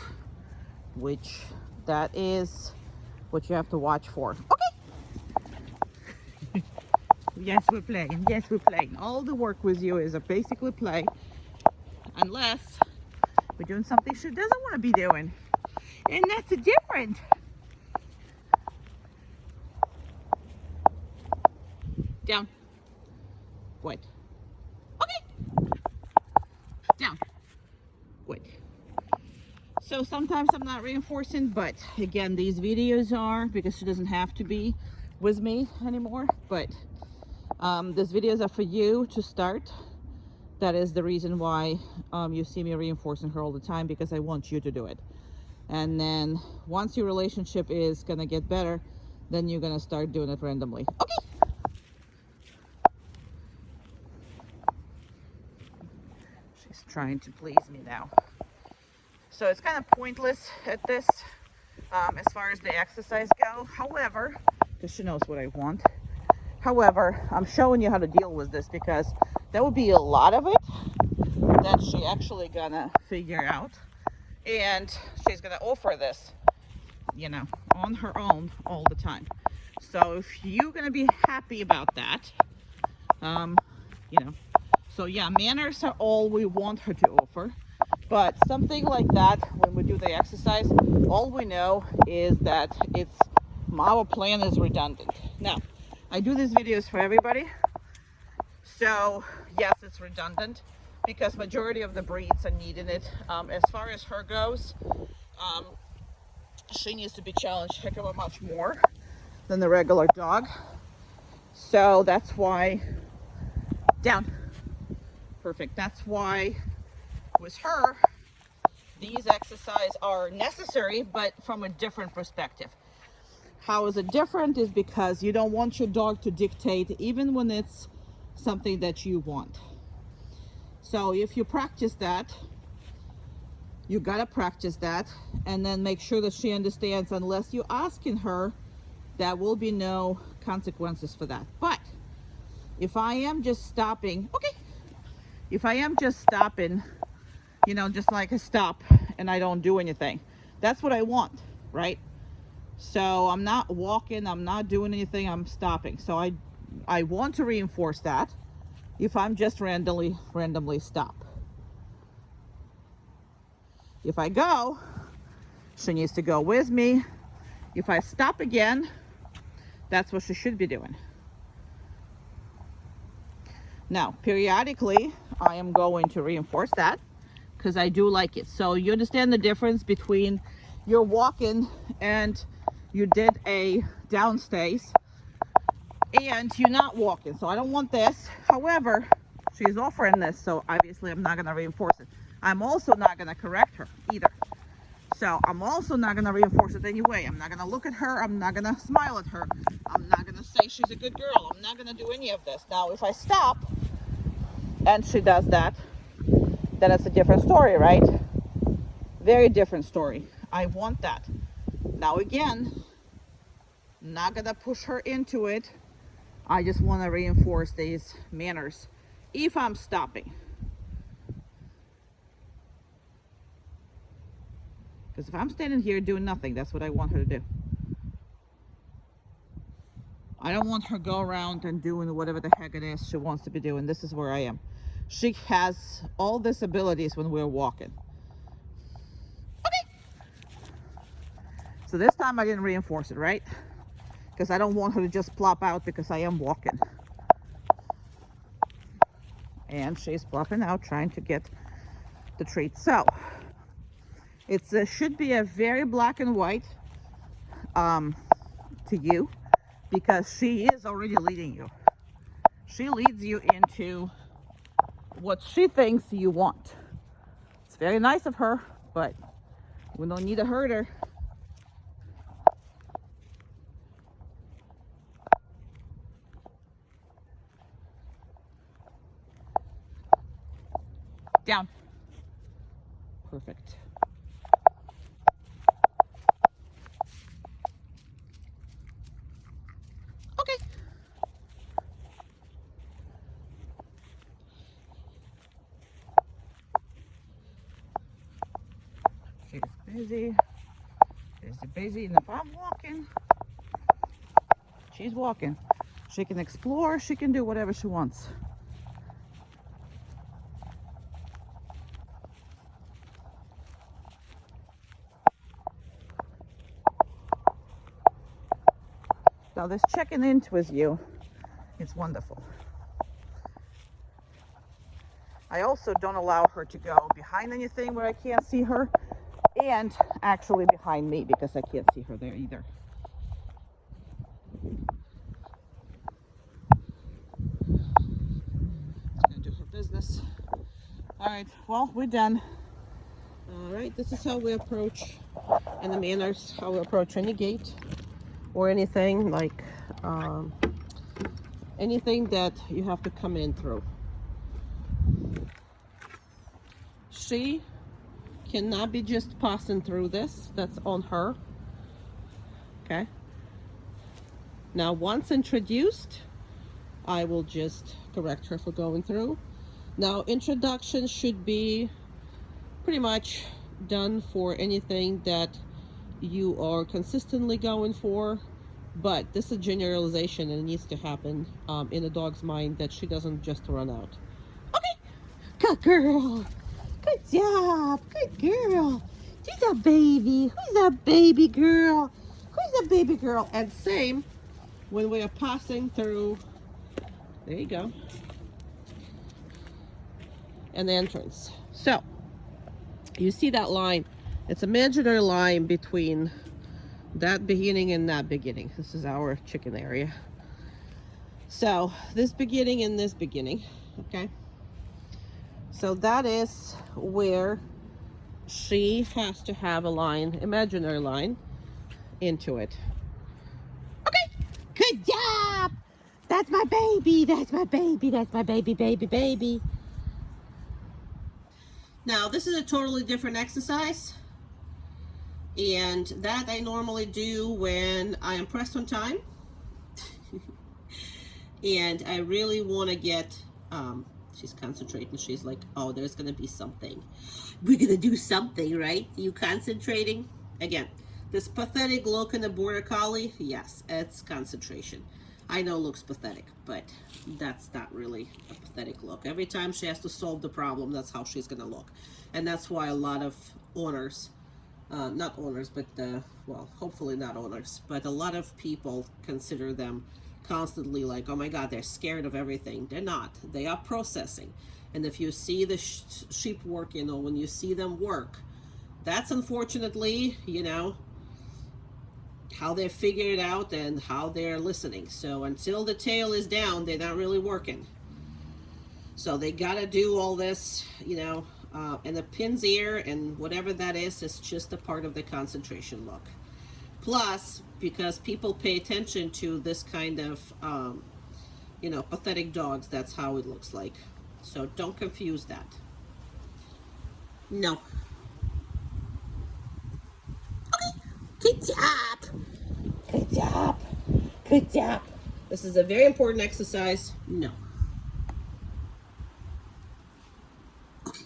which that is what you have to watch for. Okay. Yes, we're playing. Yes, we're playing. All the work with you is a basically play, unless we're doing something she doesn't want to be doing, and that's a different. Down. Good. Okay. Down. Good. So sometimes I'm not reinforcing, but again, these videos are because she doesn't have to be with me anymore. But these videos are for you to start. That is the reason why you see me reinforcing her all the time, because I want you to do it. And then once your relationship is gonna get better, then you're gonna start doing it randomly. Okay. She's trying to please me now. So it's kind of pointless at this as far as the exercise go. However, because she knows what I want. However, I'm showing you how to deal with this, because there will be a lot of it that she actually gonna figure out, and she's gonna offer this, you know, on her own all the time. So if you're gonna be happy about that, you know, so yeah, manners are all we want her to offer. But something like that, when we do the exercise, all we know is that it's our plan is redundant. Now, I do these videos for everybody. So yes, it's redundant because majority of the breeds are needing it. As far as her goes, she needs to be challenged heck of a much more than the regular dog. So that's why, down. Perfect. That's why with her, these exercises are necessary, but from a different perspective. How is it different is because you don't want your dog to dictate, even when it's something that you want. So if you practice that, you gotta practice that, and then make sure that she understands, unless you're asking her, there will be no consequences for that. But if I am just stopping, okay, if I am just stopping, you know, just like a stop, and I don't do anything, that's what I want, right? So I'm not walking, I'm not doing anything, I'm stopping. So I want to reinforce that if I'm just randomly stop. If I go, She needs to go with me. If I stop again, that's what she should be doing. Now, periodically, I am going to reinforce that because I do like it. So you understand the difference between you're walking and you did a downstays and you're not walking. So I don't want this. However, she's offering this, so obviously I'm not going to reinforce it. I'm also not going to correct her either. So I'm also not going to reinforce it anyway. I'm not going to look at her. I'm not going to smile at her. I'm not going to say she's a good girl. I'm not going to do any of this. Now, if I stop and she does that, then it's a different story, right? Very different story. I want that. Now, again, not going to push her into it. I just want to reinforce these manners if I'm stopping. Because if I'm standing here doing nothing, that's what I want her to do. I don't want her go around and doing whatever the heck it is she wants to be doing. This is where I am. She has all these abilities when we're walking. Okay. So this time I didn't reinforce it, right? Because I don't want her to just plop out because I am walking. And she's plopping out trying to get the treat. So it should be a very black and white to you, because she is already leading you. She leads you into what she thinks you want. It's very nice of her, but we don't need to hurt her. Down. Perfect. Okay. She's busy. Busy. And if I'm walking, she's walking. She can explore. She can do whatever she wants. Now this checking in with you, it's wonderful. I also don't allow her to go behind anything where I can't see her, and actually behind me because I can't see her there either. She's gonna do her business. All right, well, we're done. All right, this is how we approach, and the manners, how we approach any gate or anything like anything that you have to come in through. She cannot be just passing through this. That's on her. Okay. Now, once introduced, I will just correct her for going through. Now, introduction should be pretty much done for anything that you are consistently going for, but this is a generalization and it needs to happen in a dog's mind that she doesn't just run out. Okay, good girl, good job, good girl. She's a baby. Who's a baby girl? Who's a baby girl? And same when we are passing through. There you go. And the entrance. So you see that line? It's a imaginary line between that beginning and that beginning. This is our chicken area. So this beginning and this beginning, okay? So that is where she has to have a line, imaginary line, into it. Okay, good job. That's my baby, that's my baby, that's my baby, baby, baby. Now, this is a totally different exercise. And that I normally do when I am pressed on time. And I really want to get, she's concentrating. She's like, oh, there's going to be something. We're going to do something, right? You concentrating? Again, this pathetic look in the border collie, yes, it's concentration. I know it looks pathetic, but that's not really a pathetic look. Every time she has to solve the problem, that's how she's going to look. And that's why a lot of owners not owners, but well, hopefully not owners, but a lot of people consider them constantly like, oh my God, they're scared of everything. They're not. They are processing. And if you see the sheep work, you know, when you see them work, that's unfortunately, you know, how they figure it out and how they're listening. So until the tail is down, they're not really working. So they gotta do all this, you know, and the pin's ear and whatever that is just a part of the concentration look. Plus, because people pay attention to this kind of, you know, pathetic dogs, that's how it looks like. So don't confuse that. No. Okay. Good job. Good job. Good job. This is a very important exercise. No. Okay.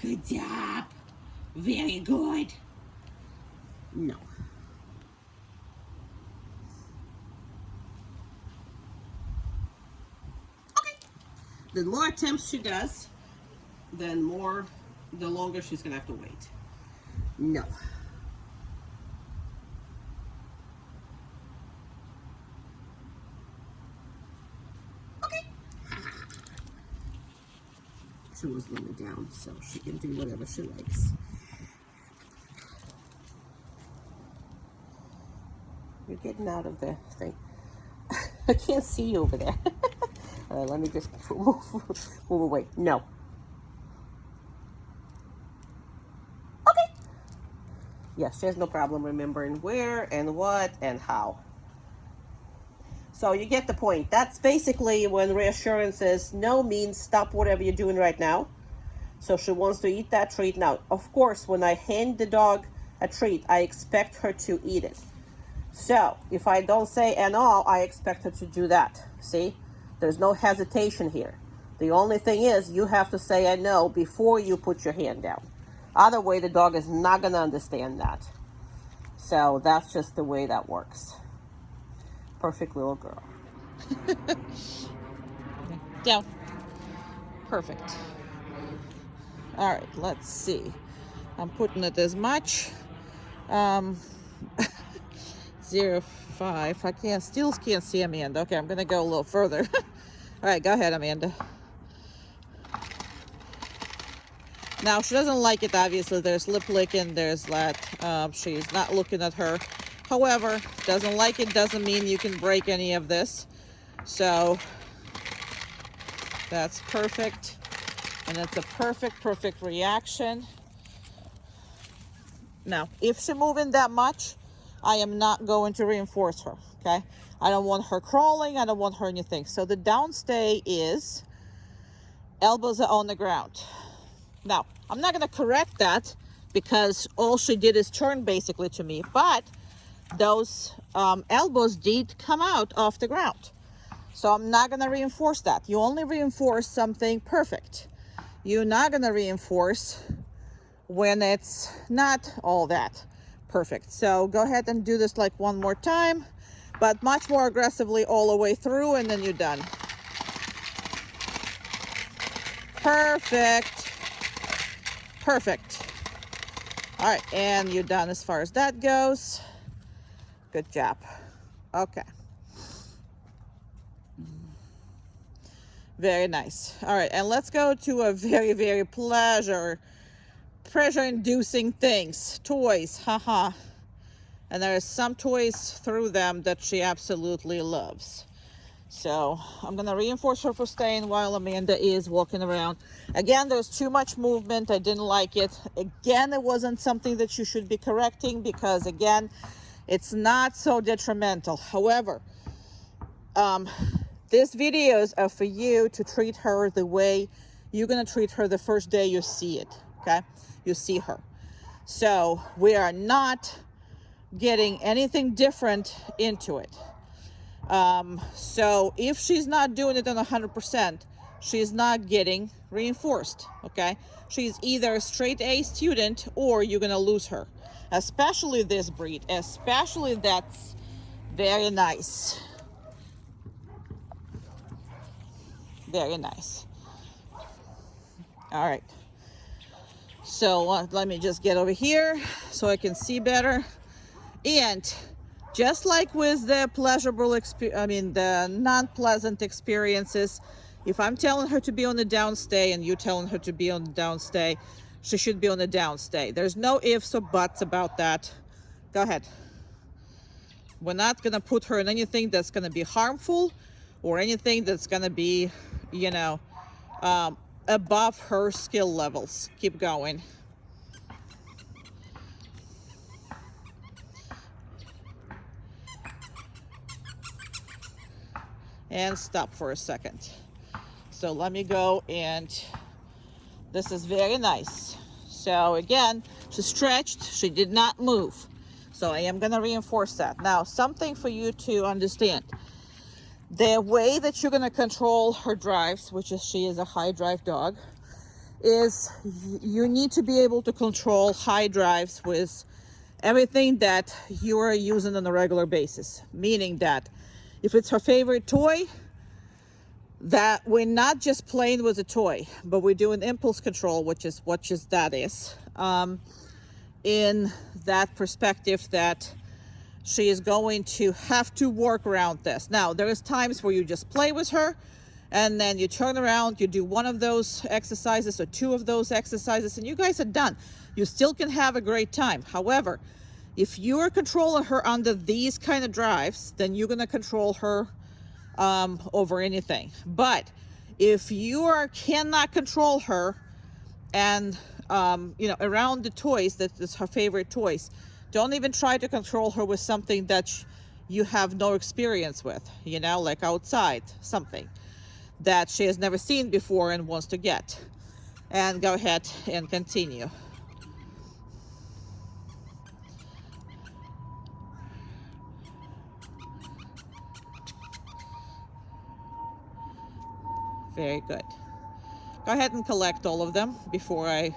Good job. Very good. No. Okay. The more attempts she does, the longer she's gonna have to wait. No. Okay. She was laying down, so she can do whatever she likes. You're getting out of the thing. I can't see you over there. All right, let me just move away. No. Okay. Yes, she has no problem remembering where and what and how. So you get the point. That's basically when reassurance is no means stop whatever you're doing right now. So she wants to eat that treat now. Of course, when I hand the dog a treat, I expect her to eat it. So if I don't say and all, I expect her to do that. See, there's no hesitation here. The only thing is you have to say I know before you put your hand down. Other way, the dog is not going to understand that. So that's just the way that works. Perfect little girl. Down. Perfect. All right, let's see. I'm putting it as much. 0.5. I still can't see Amanda. Okay, I'm gonna go a little further. All right, go ahead, Amanda. Now she doesn't like it. Obviously, there's lip licking. There's that. She's not looking at her. However, doesn't like it doesn't mean you can break any of this. So that's perfect, and it's a perfect reaction. Now, if she's moving that much, I am not going to reinforce her, okay? I don't want her crawling. I don't want her anything. So the downstay is elbows are on the ground. Now, I'm not going to correct that because all she did is turn basically to me, but those elbows did come out off the ground. So I'm not going to reinforce that. You only reinforce something perfect. You're not going to reinforce when it's not all that perfect. So go ahead and do this like one more time, but much more aggressively all the way through, and then you're done. Perfect. Perfect. All right, and you're done as far as that goes. Good job. Okay. Very nice. All right, and let's go to a very pressure-inducing things. Toys, haha. And there are some toys through them that she absolutely loves. So I'm gonna reinforce her for staying while Amanda is walking around. Again, there's too much movement. I didn't like it. Again, it wasn't something that you should be correcting because again, it's not so detrimental. However, these videos are for you to treat her the way you're gonna treat her the first day you see it, okay? You see her. So we are not getting anything different into it. So if she's not doing it on 100%, she's not getting reinforced, okay? She's either a straight A student or you're gonna lose her. Especially this breed, especially that's very nice. Very nice. All right. So let me just get over here so I can see better. And just like with the pleasurable the non-pleasant experiences, if I'm telling her to be on the downstay and you're telling her to be on the downstay, she should be on the downstay. There's no ifs or buts about that. Go ahead. We're not gonna put her in anything that's gonna be harmful or anything that's gonna be, you know, above her skill levels. Keep going. And stop for a second. So let me go, and this is very nice. So again, she stretched, she did not move. So I am gonna reinforce that. Now, something for you to understand. The way that you're gonna control her drives, which is she is a high drive dog, is you need to be able to control high drives with everything that you are using on a regular basis. Meaning that if it's her favorite toy, that we're not just playing with a toy, but we're doing impulse control, which is that is. In that perspective that she is going to have to work around this. Now, there is times where you just play with her and then you turn around, you do one of those exercises or two of those exercises, and you guys are done. You still can have a great time. However, if you're controlling her under these kind of drives, then you're going to control her over anything. But if you cannot control her and you know, around the toys, that is her favorite toys, don't even try to control her with something that you have no experience with, you know, like outside, something that she has never seen before and wants to get. And go ahead and continue. Very good. Go ahead and collect all of them before I...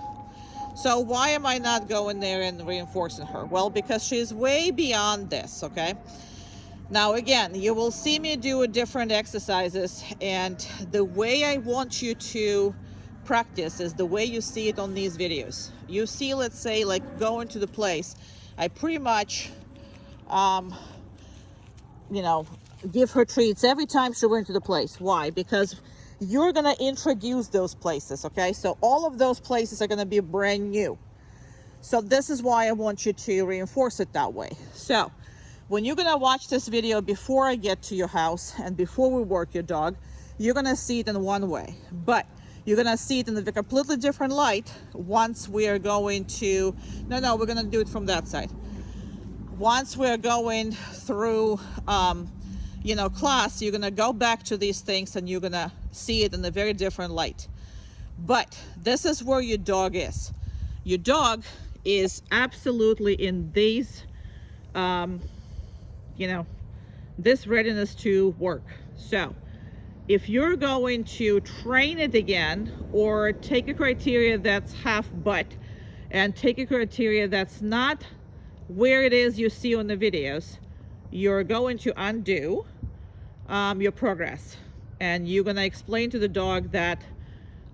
So why am I not going there and reinforcing her? Well, because she's way beyond this, okay? Now, again, you will see me do different exercises, and the way I want you to practice is the way you see it on these videos. You see, let's say, like going to the place. I pretty much, you know, give her treats every time she went to the place. Why? Because you're going to introduce those places, okay? So all of those places are going to be brand new. So this is why I want you to reinforce it that way. So when you're going to watch this video before I get to your house and before we work your dog, you're going to see it in one way. But you're going to see it in a completely different light once we are going to... No, we're going to do it from that side. Once we're going through... you know, class, you're gonna go back to these things and you're gonna see it in a very different light. But this is where your dog is. Your dog is absolutely in these, you know, this readiness to work. So if you're going to train it again, or take a criteria that's half butt and take a criteria that's not where it is you see on the videos, you're going to undo your progress, and you're going to explain to the dog that,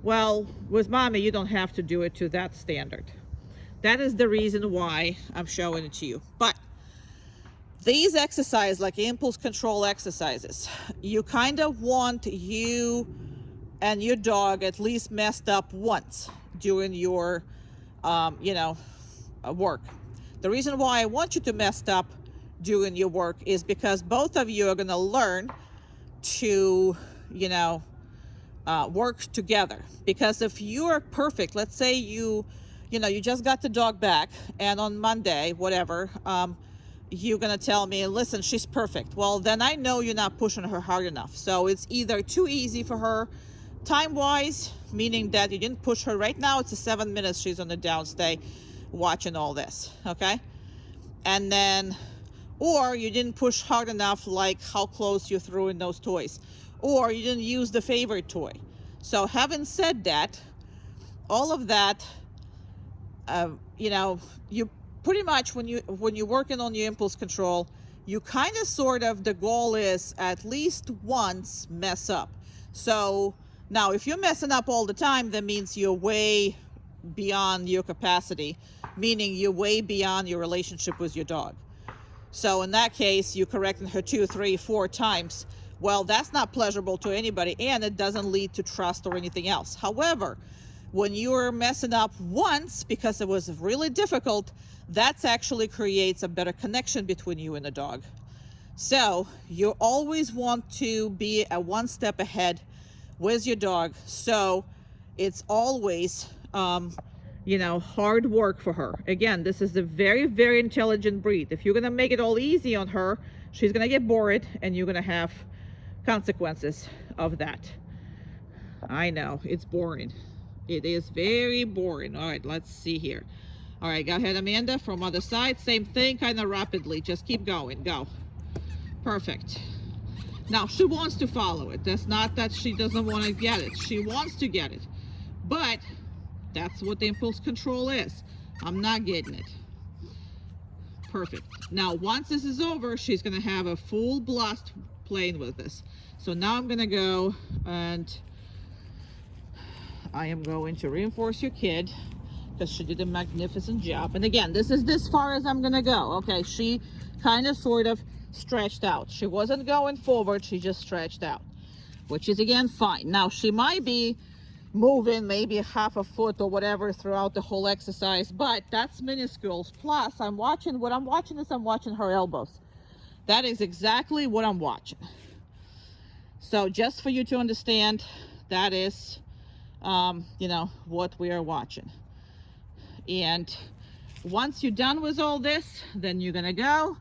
well, with mommy you don't have to do it to that standard. That is the reason why I'm showing it to you. But these exercises, like impulse control exercises, you kind of want you and your dog at least messed up once during your you know, work. The reason why I want you to messed up doing your work is because both of you are going to learn to, you know, work together. Because if you are perfect, let's say you know, you just got the dog back, and on Monday, whatever, you're going to tell me, listen, she's perfect. Well, then I know you're not pushing her hard enough. So it's either too easy for her time-wise, meaning that you didn't push her. Right now, it's 7 minutes she's on the downstay watching all this, okay? And then... or you didn't push hard enough, like how close you threw in those toys, or you didn't use the favorite toy. So having said that, all of that, you know, you pretty much, when you're working on your impulse control, you kind of sort of, the goal is at least once mess up. So now if you're messing up all the time, that means you're way beyond your capacity, meaning you're way beyond your relationship with your dog. So in that case, you corrected her 2, 3, 4 times. Well, that's not pleasurable to anybody, and it doesn't lead to trust or anything else. However, when you're messing up once because it was really difficult, that actually creates a better connection between you and the dog. So you always want to be a one step ahead with your dog. So it's always, hard work for her. Again, this is a very, very intelligent breed. If you're going to make it all easy on her, she's going to get bored and you're going to have consequences of that. I know, it's boring. It is very boring. All right, let's see here. All right, go ahead, Amanda, from other side. Same thing, kind of rapidly. Just keep going. Go. Perfect. Now, she wants to follow it. That's not that she doesn't want to get it. She wants to get it. But that's what the impulse control is. I'm not getting it. Perfect. Now, once this is over, she's going to have a full blast playing with this. So now I'm going to go and I am going to reinforce your kid because she did a magnificent job. And again, this is this far as I'm going to go. Okay, she kind of sort of stretched out. She wasn't going forward, she just stretched out, which is again fine. Now she might be moving maybe half a foot or whatever throughout the whole exercise, but that's minuscule. Plus I'm watching her elbows. That is exactly what I'm watching. So just for you to understand, that is what we are watching. And once you're done with all this, then you're gonna go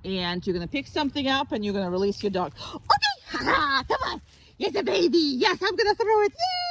and you're gonna pick something up and you're gonna release your dog. Okay, come on, it's a baby. Yes, I'm gonna throw it. Yay!